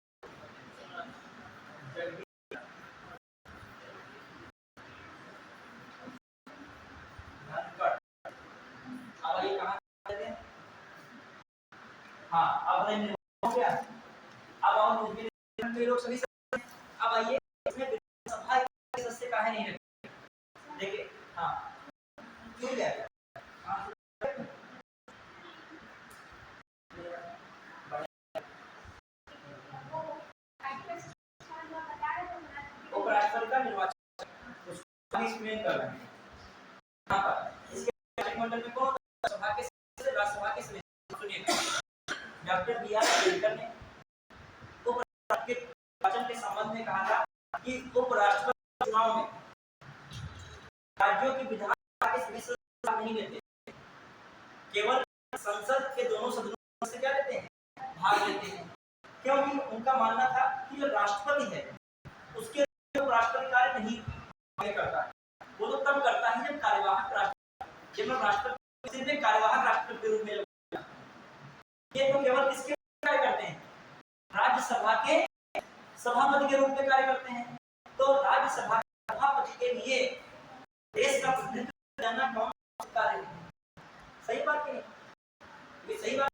जगदीप धनखड़। अब ये कहां देते हैं? हाँ, अब हो गया। अब और उनके लोग सभी अब आइए इसमें विधानसभा के सदस्य काहे नहीं रखे? देखिए हाँ क्यों गया? उपराष्ट्रपति का निर्वाचन उसको एक्सप्लेन कर रहे हैं यहाँ पर। इसके मंडल में कौन? सभा के सदस्य, राज्यसभा के सदस्य। सुनिए, डॉक्टर बी.आर. अम्बेडकर ने उपराष्ट्रपति के निर्वाचन के संबंध में कहा था कि उपराष्ट्रपति चुनाव में राज्यों की विधानसभा के सदस्य भाग नहीं लेते, केवल संसद के दोनों सदनों से क्या लेते हैं? भाग लेते हैं, क्योंकि उनका मानना था कि जो राष्ट्रपति है उसके उपराष्ट्रपति कार्य नहीं करता है, वो तो तब करता है जब कार्यवाहक राष्ट्रपति, जब राष्ट्रपति सिर्फ एक कार्यवाहक राष्ट्रपति के रूप में लगता है। ये तो केवल किसके कार्य करते हैं? राज्यसभा के सभापति के रूप में कार्य करते हैं। तो राज्यसभा के सभापति के लिए देश का प्रतिनिधित्व करना कौन कार्य है? सही बात नहीं? ये सही बात।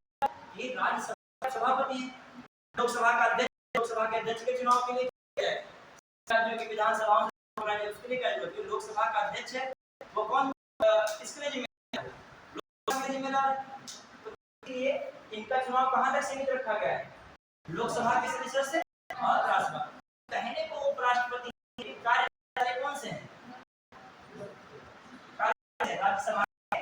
ये राज्यसभा का सभापति है, लोकसभा का अध्यक्ष, लोकसभा के अध्यक्ष के चुनाव के लिए क्या है? राज्यों की विधानसभाओं से उसके लिए क्या है? लोकसभा का अध्यक्ष है, वो कौन इसके लिए जिम्मेदार है? लोकसभा के जिम्मेदार है। तो इसलिए इनका चुनाव कहां तक सीमित रखा गया है? लोकसभा के सदस्यों से और राज्यसभा। कहने को उपराष्ट्रपति के कार्य कौन से हैं? राज्यसभा के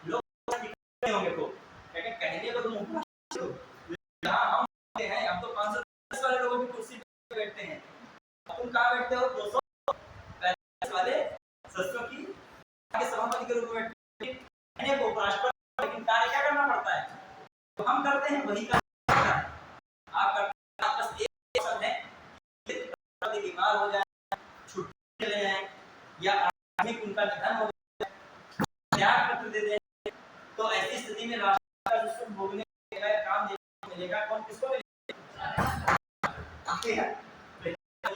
लोकसभा होंगे को कहने को तुम उपराष्ट्रपति हम हैं, हम तो 510 वाले लोगों की कुर्सी पे बैठते हैं, तुम कहां बैठते हो? 245 वाले सदस्यों की के सभापति के रूप में बैठते हैं। कहने को उपराष्ट्रपति, लेकिन कार्य क्या करना पड़ता है? तो हम करते हैं वही कार्य है। आप करते हैं, बस एक ऑप्शन है कि बीमार हो जाए, छुट्टी ले जाए, या आकस्मिक उनका निधन हो जाए, त्याग पत्र दे दें, तो ऐसी स्थिति में राष्ट्र का जो सुख भोगने का काम मिलेगा कौन किसको मिलेगा? ठीक है,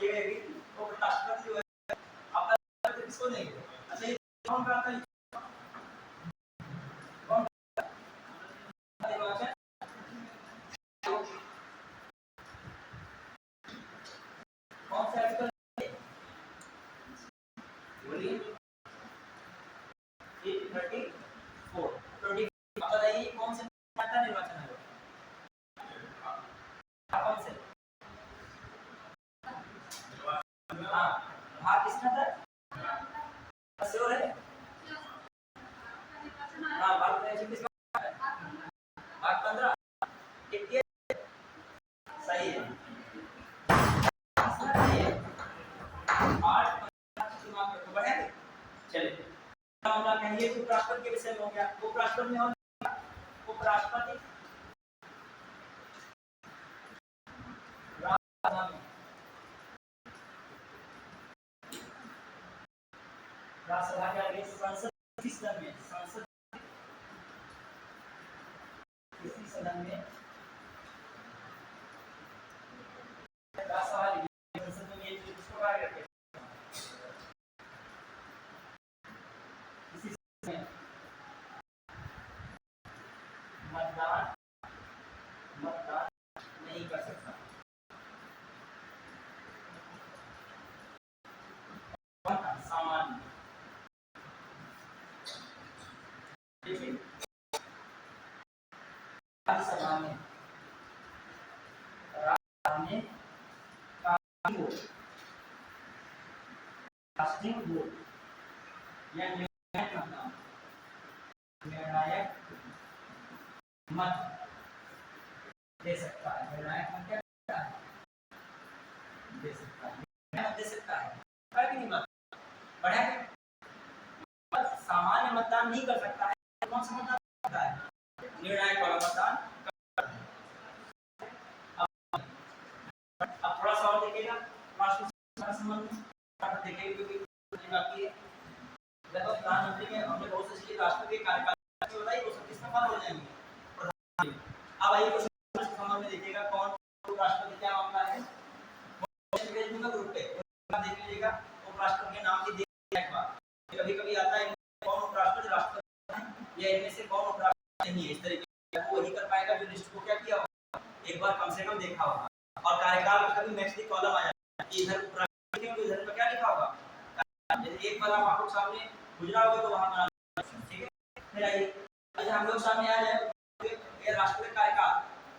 ये भी तो राष्ट्रपति जो है अपना किसको देंगे? अच्छा ये कौन करता है? कौन निर्वाचन? 34 24। अब बताइए कौन से का निर्वाचन है? कौन से? हाँ, भाग किसका था? श्योर है? हाँ, भाग में किसका है? भाग 15 ठीक है, सही है। सही है। 8 दिमाग रखो, बढ़िया। चलिए मामला कहिए उपराष्ट्रपति के विषय में हो गया। उपराष्ट्रपति में और उपराष्ट्रपति राज्यसभा के आगे संसद किस सदन में? संसद किसी सदन में राज्यसभा संसद में ये किस प्रकार करते हैं? किसी सदन में मतदान नहीं कर सकता। सामान्य राज्यसभा में राष्ट्रीय वोट या निर्णायक मत दे सकता है। निर्णायक मत क्या दे सकता है? निर्णायक दे सकता है, पर नहीं मत बढ़िया। सामान्य मतदान नहीं कर सकता है, कौन सा मतदान करता है? निर्णायक वाला मतदान। अब थोड़ा सा और देखिएगा राष्ट्र संबंध में देखिए, क्योंकि बाकी है देखो प्रधानमंत्री के हमने बहुत सी चीजें राष्ट्र के कार्यकाल की बताई, वो सब किसमें फॉलो हो जाएंगे? प्रधानमंत्री। अब आइए क्वेश्चन संबंध में देखिएगा कौन राष्ट्रपति क्या मामला है ग्रुप पे देख लीजिएगा। उपराष्ट्रपति के नाम की देखिए एक बार, कभी-कभी आता है कौन उपराष्ट्रपति राष्ट्रपति या इनमें से कौन उपराष्ट्रपति नहीं है, इस तरीके वो वही कर पाएगा जो लिस्ट को क्या किया होगा, एक बार कम से कम देखा होगा। और कार्यकाल का कभी नेक्स्ट कॉलम आ जाता है कि इधर उपराष्ट्रपति के इधर पे क्या लिखा होगा। जैसे एक बार आप आपको सामने गुजरा होगा तो वहां बना, ठीक है। फिर आइए अच्छा हम लोग सामने आ जाए ये राष्ट्रपति कार्यकाल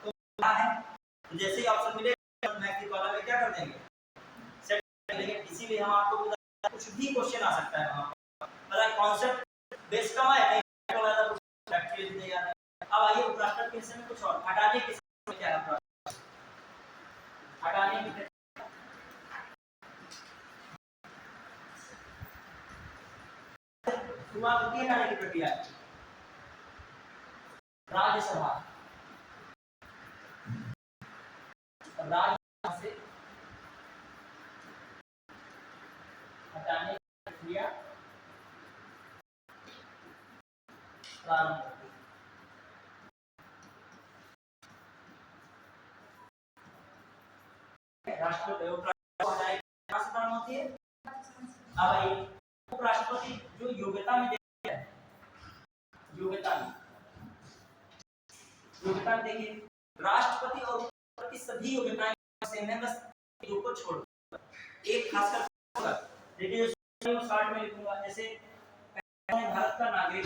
तो क्या है, तो जैसे ही ऑप्शन मिले नेक्स्ट कॉलम में क्या कर देंगे सेट कर देंगे। इसीलिए हम आपको कुछ भी क्वेश्चन आ सकता है वहां मतलब कॉन्सेप्ट बेस का है नहीं वाला कुछ फैक्चुअल नहीं आ रहा है। अब आइए उपराष्ट्रपति के विषय में कुछ और हटाने के विषय में क्या है? हटाने की शुरुआत होती है हटाने की प्रक्रिया राज्यसभा राज्यसभा से हटाने की प्रक्रिया प्रारंभ होती है। राष्ट्रपति प्रारंभ होती है। अब उपराष्ट्रपति जो योग्यता में देखते हैं, योग्यता देखिए राष्ट्रपति और उपराष्ट्रपति सभी योग्यताएं सेम है, बस दो को छोड़ एक खासकर होगा। देखिए जो शॉर्ट में लिखूंगा, जैसे भारत का नागरिक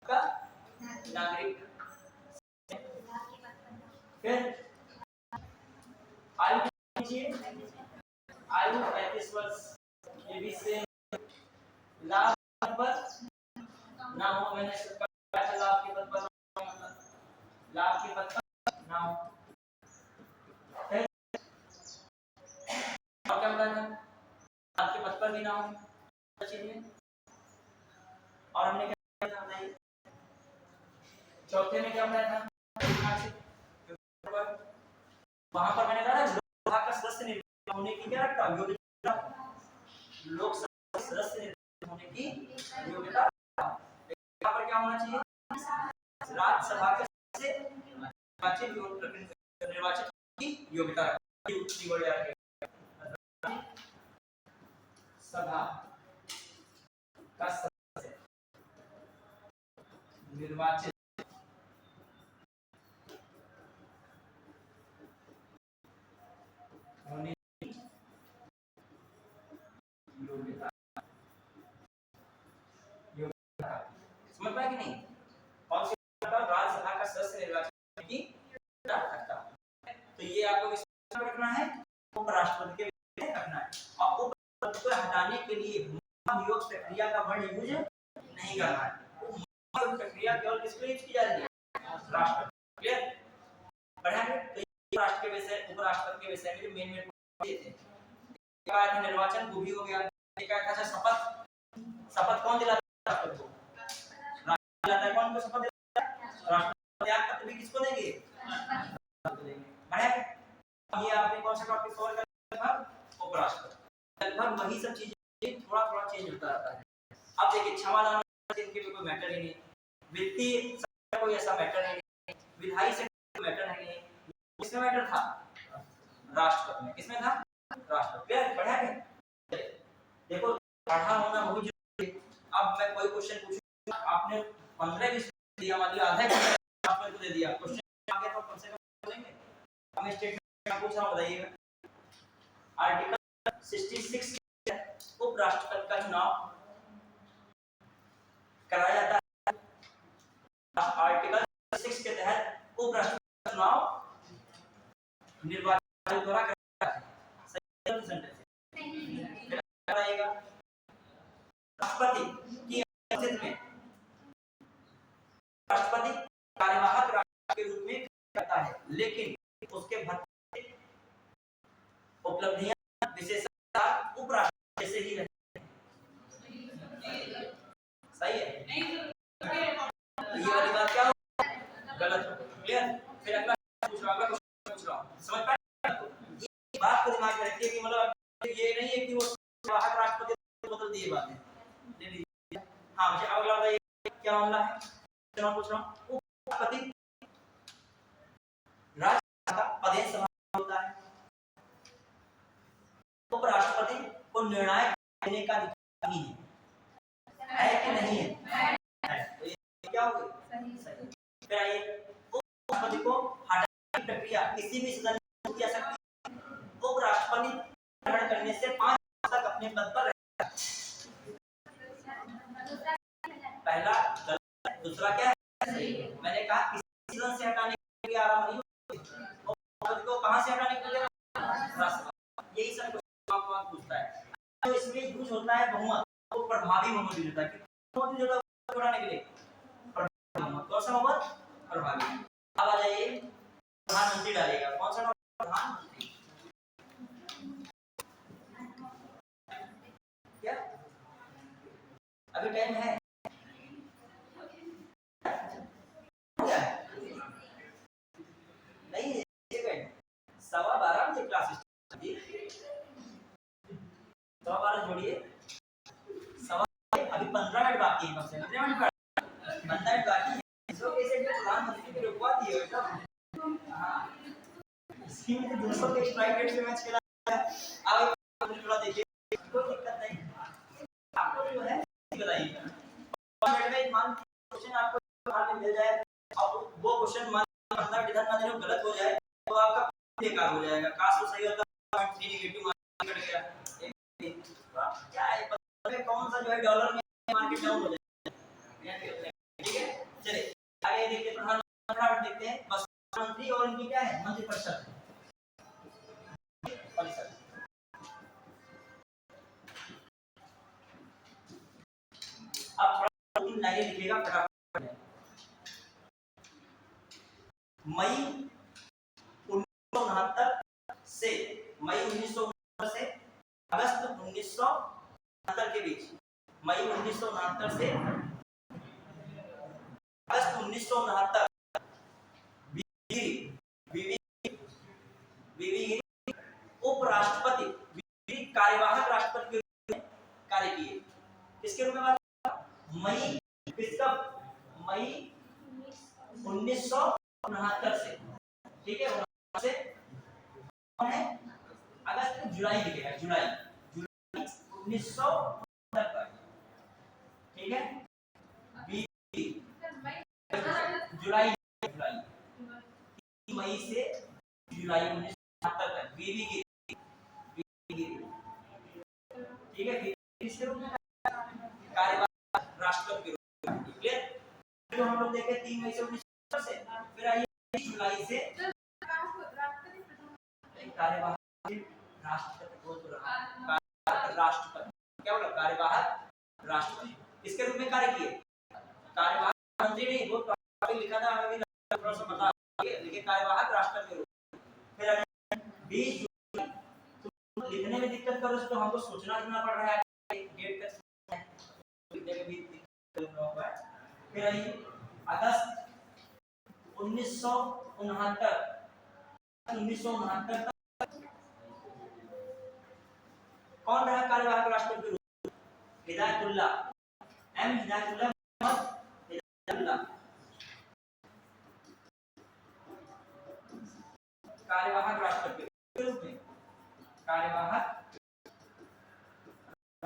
का नागरिक, फिर आयु कीजिए आयु 35 वर्ष, ये भी से लाभ पर ना हो, मैंने सरकार लाभ के पद पर लाभ के पद पर ना हो। फिर और क्या बताना है, लाभ के पद पर भी ना हो चीजें। और हमने क्या बताया, चौथे में क्या बताया था, वहां पर मैंने कहा लोकसभा का सदस्य निर्वाचित होने की क्या रखता योग्यता, लोकसभा सदस्य निर्वाचित होने की योग्यता। यहाँ पर क्या होना चाहिए, राज्यसभा के सदस्य निर्वाचित की योग्यता सभा का सदस्य निर्वाचित होने की योग्यता समझ पाए कि नहीं? कौन सी राज्यसभा का सदस्य निर्वाचन की रखता है। तो ये आपको किस रखना है, उपराष्ट्रपति के लिए रखना है। और उपराष्ट्रपति को हटाने के लिए नियोग प्रक्रिया का वर्ड यूज नहीं करना है। प्रक्रिया केवल किसके लिए यूज की जा रही है, राष्ट्रपति। क्लियर? बढ़िया। तो ये राष्ट्र के विषय, उपराष्ट्रपति के विषय में मेन ये थे। क्या था, निर्वाचन वो भी हो गया। क्या था, शपथ। शपथ कौन दिलाता है राष्ट्रपति को? राष्ट्रपति दिलाता है। कौन को शपथ दिलाता है? राष्ट्रपति। त्याग पत्र भी किसको देंगे? बढ़िया। ये आपने कौन सा टॉपिक कवर कर था? उपराष्ट्रपति। लगभग वही सब चीजें, थोड़ा थोड़ा चेंज होता रहता है। अब देखिए, क्षमा इनके कोई मैटर ही नहीं, वित्तीय कोई ऐसा मैटर नहीं, विधायी से मैटर नहीं। किसमें मैटर था? राष्ट्रपति में। किसमें था? राष्ट्रपति। क्लियर? बढ़िया है। देखो, पढ़ा होना बहुत जरूरी है। अब मैं कोई क्वेश्चन पूछूं, आपने 15-20 दिया, मान लिया आधा घंटा आपने को दे दिया, क्वेश्चन आगे तो कम से कम बोलेंगे। हम स्टेटमेंट पूछ रहा हूं, बताइएगा। आर्टिकल 66 उपराष्ट्रपति का चुनाव कराया जाता है। आर्टिकल 66 के तहत उपराष्ट्रपति का चुनाव निर्वाचन द्वारा कराया जाता है। सही सेंटेंस कराएगा। राष्ट्रपति की अनुपस्थिति में राष्ट्रपति कार्यवाहक राष्ट्र के रूप में करता है, लेकिन उसके भत्ते, उपलब्धियां, विशेषता उपराष्ट्रपति से ही रहती है। सही है? ये वाली बात क्या हो? गलत हो। क्लियर? फिर अगला पूछ रहा हूं, समझ पाए? ये बात को दिमाग में रखिए कि मतलब ये नहीं है कि वो कार्यवाहक राष्ट्रपति बदल दिए बातें। ले लीजिए। हाँ, मुझे अगला बताइए क्या मामला है? चलो पूछ रहा हूं। उपराष्ट्रपति राज्यसभा का अध्यक्ष होता है। उपराष्ट्रपति को निर्णायक देने का अधिकार नहीं है कि नहीं है? तो ये क्या होगा? सही। फिर आइए, उपराष्ट्रपति को हटाने की प्रक्रिया किसी भी सदन में की जा सकती है। उपराष्ट्रपति ग्रहण करने से 5 वर्ष तक अपने पद पर रहता है। पहला गलत, दूसरा क्या है? सही। मैंने कहा किसी सदन से हटाने के लिए आराम नहीं होती। उपराष्ट्रपति को कहां से हटाने के लिए? राष्ट्रपति। यही सब क्वेश्चन पूछता है। तो इसमें यूज होता है बहुमत, वो प्रभावी बहुमत यूज होता है। बहुत ज्यादा उठाने के लिए प्रभावी बहुमत। कौन सा बहुमत? प्रभावी। अब आ जाइए, प्रधानमंत्री डालेगा। कौन सा? प्रधानमंत्री। क्या अभी टाइम है? क्या नहीं है? 12:15 बजे क्लास स्टार्ट होती है। 12:15 जोड़िए, अभी 15 मिनट बाकी है। कम से कम 15 मिनट बाकी है। इसको कैसे प्रधानमंत्री को रुकवा दिए बेटा? हां, इसकी में 200 के स्ट्राइक रेट से मैच खेला है। अब थोड़ा देखिए, कोई दिक्कत नहीं। आपको जो है बताइए, 15 मिनट में मान क्वेश्चन आपको हाथ में मिल जाए, अब वो क्वेश्चन मान 15 डिधन मान लो गलत हो जाए तो आपका बेकार हो जाएगा। काश वो सही होता, पॉइंट नेगेटिव मार्क कट गया। क्या है, कौन सा जो है डॉलर में मार्केट डाउन हो जाए। ठीक है, चलिए आगे देखते हैं। प्रधानमंत्री देखते हैं। बस मंत्री और इनकी क्या है? मंत्रिपरिषद। अब थोड़ा 3 लाइनें लिखिएगा फटाफट। मई 1969 से अगस्त 1969 के बीच, मई 1969 से अगस्त 1969 उपराष्ट्रपति कार्यवाहक राष्ट्रपति के रूप में कार्य किए। किसके रूप में? मई मई 1969 से, ठीक है, से कौन है? अगस्त जुलाई लिखेगा, जुलाई 1969 तक, ठीक है। जुलाई मई से जुलाई 1969 तक बीवी की, ठीक है। किसके रूप में? कार्यवाहक राष्ट्रपति के रूप में। क्लियर? हम देखे 3 मई से 19 से, फिर आइए 20 जुलाई से कार्यवाहक राष्ट्रपति बोल तो रहा, राष्ट्रपति क्या बोला, कार्यवाहक राष्ट्रपति किसके रूप में कार्य किए, कार्यवाहक मंत्री नहीं, वो लिखा था हमें भी थोड़ा सा बता लिखे, कार्यवाहक राष्ट्रपति के रूप में। फिर 20 जुलाई लिखने में दिक्कत करो तो हमको सोचना पड़ रहा है, डेट तक लिखने में भी दिक्कत हुआ है। फिर आइए अगस्त 1969 तक कौन रहा कार्यवाहक राष्ट्रपति के रूप में, हिदायतुल्लाह, एम हिदायतुल्लाह मोहम्मद हिदायतुल्लाह कार्यवाहक राष्ट्रपति के रूप में, कार्यवाहक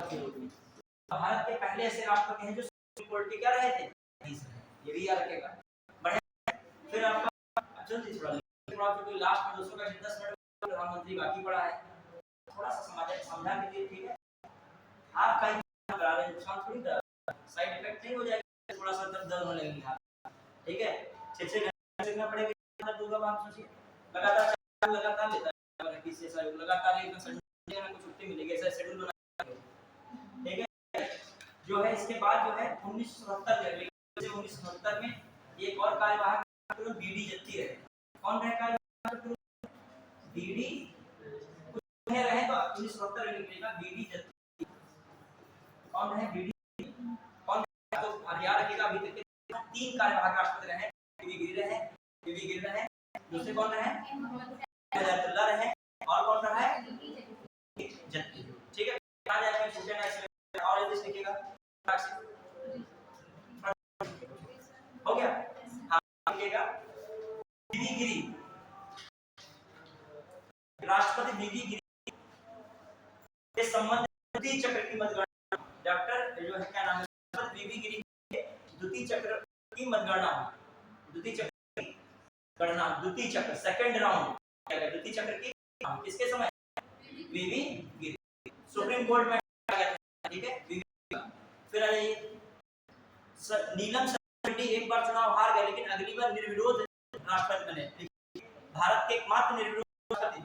के रूप में। भारत के पहले ऐसे राष्ट्रपति हैं जो सुप्रीम कोर्ट के क्या रहे थे, ये भी याद रखेगा। बढ़े फिर आपका जल्दी थोड़ा क्योंकि लास्ट में दोस्तों का 10 मिनट प्रधानमंत्री बाकी पड़ा है, थोड़ा सा समझा के लिए, ठीक है। आप कहीं करा रहे हैं नुकसान थोड़ी था, साइड इफेक्ट नहीं हो जाएगा, थोड़ा सा दर्द होने लगेगा, ठीक है। 6 घंटे सीखना पड़ेगा, दूंगा आप सोचिए लगातार लेता है किसी से लगातार एक संडे को छुट्टी मिलेगी, ऐसा शेड्यूल बना, ठीक है। जो है इसके बाद जो है 1970 में एक और कार्यवाहक बीडी जत्ती रहे। कौन रहे कार्यवाहक, बीडी कुछ रहे तो 1970 में निकलेगा बीडी जत्ती। कौन रहे बीडी, कौन तो याद रखिएगा अभी तक के 3 कार्यवाहक राष्ट्रपति रहे, बीबी गिरी रहे, दूसरे कौन रहे, हिदायतुल्लाह रहे, और कौन रहा है, जत्ती, ठीक है। आ जाएगा पूछे ना इसमें, और जल्दी लिखिएगा, हो गया। हाँ लिखिएगा बीबी गिरी, राष्ट्रपति बीबी गिरी के संबंध द्वितीय चक्र की मतगणना, डॉक्टर जो है क्या नाम है, बीबी गिरी के द्वितीय चक्र की मतगणना, द्वितीय चक्र की गणना, द्वितीय चक्र सेकंड राउंड, द्वितीय चक्र की किसके समय, बीबी गिरी, सुप्रीम कोर्ट में आ गया, ठीक है, बीबी। फिर आ जाइए नीलम रेड्डी, एक बार चुनाव हार गए लेकिन अगली बार निर्विरोध राष्ट्रपति बने, भारत के एकमात्र निर्विरोध राष्ट्रपति,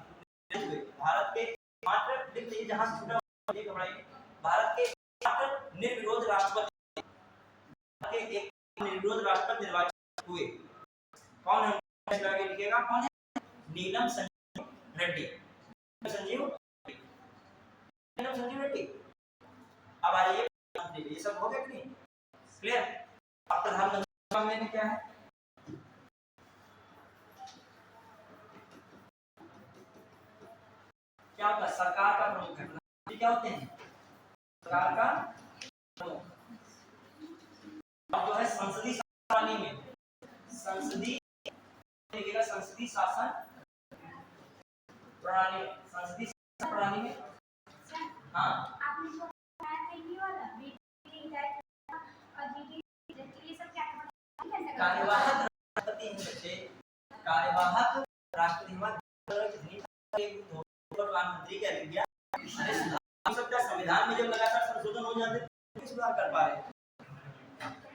भारत के मात्र देखिए जहां से छूटा भारत के एकमात्र निर्विरोध राष्ट्रपति, के एक निर्विरोध राष्ट्रपति निर्वाचित हुए, कौन है, लिखिएगा कौन है, नीलम संजीव रेड्डी, संजीव रेड्डी। अब आ जाइए मंत्री, ये सब हो गया कि नहीं, क्लियर। अब प्रधानमंत्री मामले में क्या है, क्या होता है, सरकार का प्रमुख है, प्रधानमंत्री क्या होते हैं, सरकार का प्रमुख। अब जो है संसदीय प्रणाली में, संसदीय शासन प्रणाली में, संसदीय शासन प्रणाली में, हाँ कार्यवाहक राष्ट्रपति हैं बच्चे, कार्यवाहक राष्ट्रपति प्रधानमंत्री क्या लिख दिया, सबका संविधान में जब लगातार संशोधन हो जाते हैं सुधार कर पा रहे,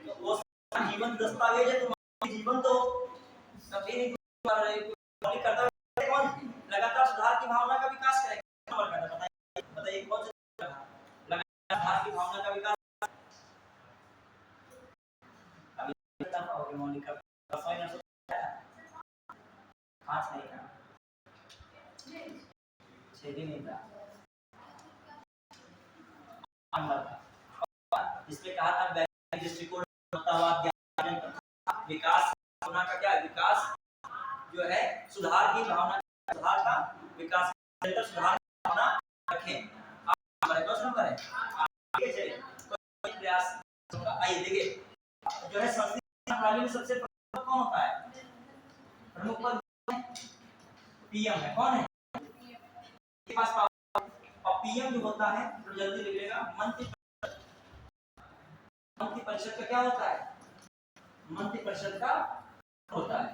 तो वो जीवन दस्तावेज है, तो जीवन तो कभी नहीं करता, कौन लगातार सुधार की भावना का विकास करेगा, बताइए कौन सा लगातार सुधार की भावना का विकास, मौलिक का पांच नहीं था, 6 दिन नहीं था, इसमें कहा था दृष्टिकोण विकास भावना का क्या, विकास जो है सुधार की भावना, सुधार का विकास, सुधार की भावना रखें। हमारे क्वेश्चन नंबर है, आगे चलिए कोई प्रयास आइए देखिए, जो है संसदीय प्रणाली में सबसे प्रमुख कौन होता है, प्रमुख पद पीएम है, कौन है के पास पावर, और पीएम जो होता है तो जल्दी लिख लेगा मंत्रिपरिषद का क्या होता है, मंत्रिपरिषद का होता है,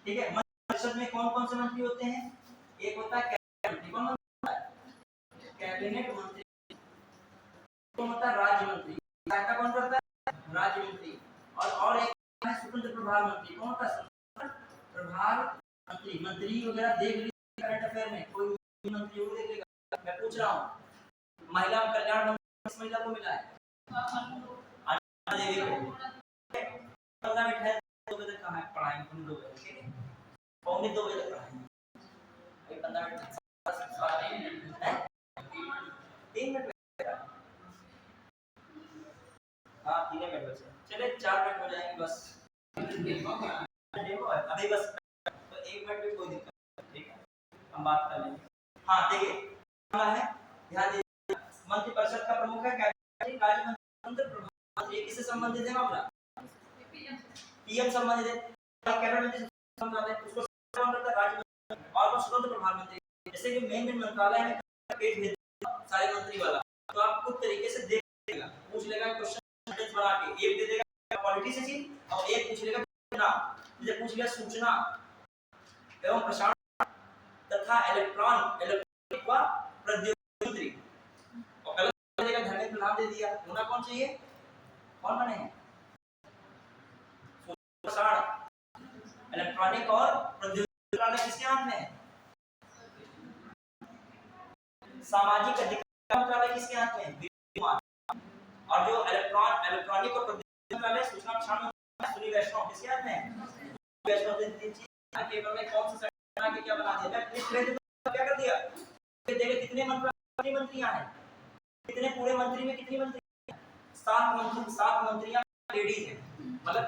ठीक है। मंत्रिपरिषद में कौन कौन से मंत्री होते हैं, एक होता है कैबिनेट मंत्री, कौन होता है, कैबिनेट मंत्री, कौन होता है, राज्य मंत्री, सहायता कौन करता है, राज्य मंत्री, और एक स्वतंत्र प्रभार मंत्री। कौन था स्वतंत्र प्रभार मंत्री? मंत्री वगैरह देख लीजिए करंट अफेयर में, कोई मंत्री वो देख लेगा। मैं पूछ रहा हूँ महिला कल्याण मंत्री किस महिला को मिला है? अन्ना देवी को। 15 मिनट है, 2 बजे तक कहाँ है पढ़ाएंगे हम 2 बजे, ठीक है? पौने 2 बजे तक पढ़ाएंगे। 15 मिनट 3 मिनट हाँ 3 मिनट बचे, चलिए 4 मिनट हो जाएंगे बस। डेमो है अभी बस, तो 1 मिनट में कोई दिक्कत नहीं, ठीक है हम बात कर लेंगे। हाँ देखिए क्या है, ध्यान दीजिए। मंत्रिपरिषद का प्रमुख है कैबिनेट राज्य मंत्री प्रधानमंत्री। किससे संबंधित है मामला? पीएम संबंधित है, कैबिनेट मंत्री संबंधित है, उसको कौन करता है? राज्य मंत्री और वो स्वतंत्र प्रधानमंत्री। जैसे कि मेन मंत्रालय में पेज भेज सारे मंत्री वाला, तो आप कुछ तरीके से देखेगा, पूछ लेगा क्वेश्चन बना के, एक दे देगा पॉलिटी से चीज और एक पूछ लेगा ना, जैसे पूछ लिया सूचना एवं प्रसारण तथा इलेक्ट्रॉनिक व प्रौद्योगिकी मंत्री, और कल देगा धर्मेंद्र प्रधान दे दिया। होना कौन चाहिए? कौन बने हैं? प्रसारण इलेक्ट्रॉनिक और प्रौद्योगिकी मंत्रालय किसके हाथ में है? सामाजिक अधिकार मंत्रालय किसके हाथ में है? और जो इलेक्ट्रॉनिक और प्रौद्योगिकी मंत्रालय सूचना प्रसारण सुनी वैष्णव किसके हाथ में है? वैष्णव ने तीन चीज केवल में कौन सा सेक्शन आगे क्या बना दिया? मैं लिस्ट भेज दूं, क्या कर दिया? देखिए कितने मंत्रियां हैं, कितने पूरे मंत्री में कितनी मंत्री? 7 मंत्रियां लेडीज हैं, मतलब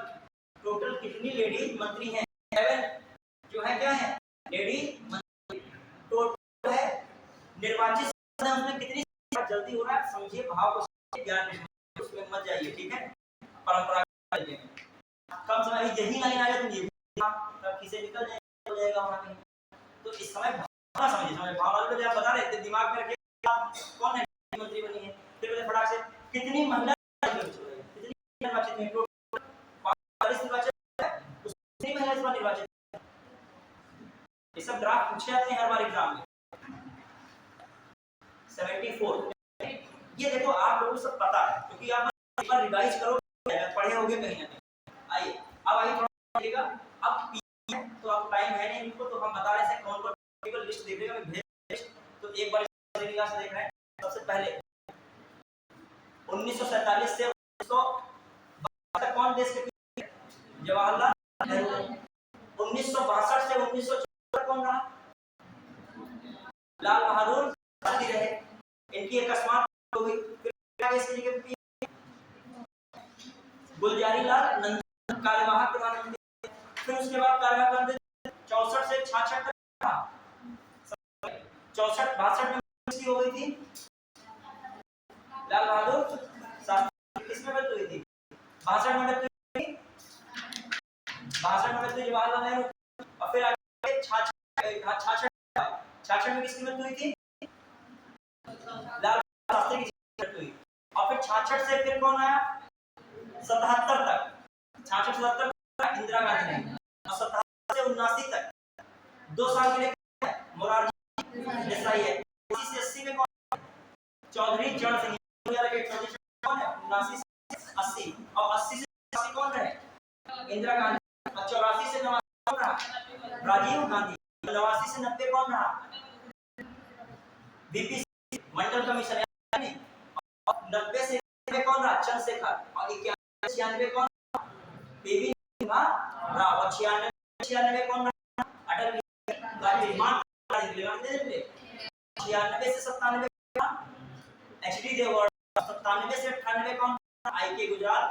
टोटल कितनी लेडीज मंत्री हैं? 7 जो है क्या है? लेडीज मंत्री। टोटल है निर्वाचित उसमें कितनी? जल्दी हो रहा है, समझिए भाव को, ज्ञान उसमें मत जाइए, ठीक है? परंपरा कम समय यही लाइन आ जाए तो ये तब किसे निकल जाएगा वहां पे। तो इस समय भावना समझिए, समय भावना तो आप बता रहे थे, दिमाग में रखिए कौन है मंत्री बनी है, फिर बोले फटाक से कितनी महिला कितनी निर्वाचित है? टोटल 45 निर्वाचित है, कितनी महिला इस बार निर्वाचित? ये सब ग्राफ पूछे जाते हैं हर बार एग्जाम में। 74। ये देखो आप लोगों को सब पता है क्योंकि आप एक बार रिवाइज करो, पढ़े होंगे कहीं ना कहीं। आइए अब आइए थोड़ा देखिएगा, अब तो आप टाइम है नहीं इनको, तो हम बता रहे हैं कौन कौन टेबल लिस्ट देखिएगा, मैं भेज लिस्ट तो एक बार तरीका से देख रहे हैं। सबसे पहले 1947 से 1962 कौन देश के? जवाहरलाल नेहरू। 1962 से 1974 कौन रहा? लाल बहादुर शास्त्री रहे, इनकी अकस्मात हो गई। फिर गुलजारी लाल नंदा कार्यवाहक प्रधानमंत्री। फिर उसके बाद कार्यवाहक प्रधानमंत्री 64 से 66 तक था। 64-62 में किसकी हो गई थी? लाल बहादुर शास्त्री। किसमें मृत्यु हुई थी? 62 में मृत्यु हुई थी। 62 में मृत्यु जवाहरलाल नेहरू। और फिर आगे 66 में किसकी मृत्यु हुई थी? लाल शास्त्री की मृत्यु हुई। और फिर 66 से फिर कौन आया? 77 तक, 66-77 इंदिरा गांधी ने, और 77 से 79 तक 2 साल के लिए मोरारजी देसाई है। 80 से 80 में कौन? चौधरी चरण सिंह। कौन है? 79 से 80। और 80 से 80 कौन रहे? इंदिरा गांधी। और 84 से 89 कौन रहा? राजीव गांधी। 89 से 90 कौन रहा? बीपी मंडल कमीशन। और 90 से कौन रहा? चंद्रशेखर। और 91-96 कौन? पीवी नरसिम्हा राव। और 96 कौन रहा? अटल बिहारी वाजपेयी। 96 से 97 एचडी देवगौड़ा। 97 से 98 कौन? आईके गुजराल।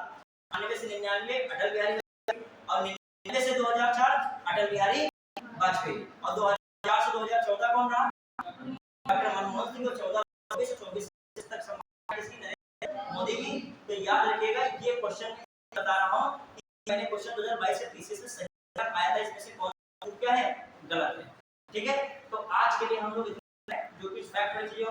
98 से 99 अटल बिहारी वाजपेयी। और 99 से 2004 अटल बिहारी वाजपेयी। और 2004 से 2014 कौन रहा? डॉक्टर मनमोहन सिंह। 14 से 24 तक मोदी की। तो याद रखिएगा ये क्वेश्चन बता रहा हूं कि मैंने क्वेश्चन 2022 से 30 से सही आया था, इसमें से कौन क्या है गलत है, ठीक है? तो आज के लिए हम लोग जो कुछ फैक्ट वाली चीजें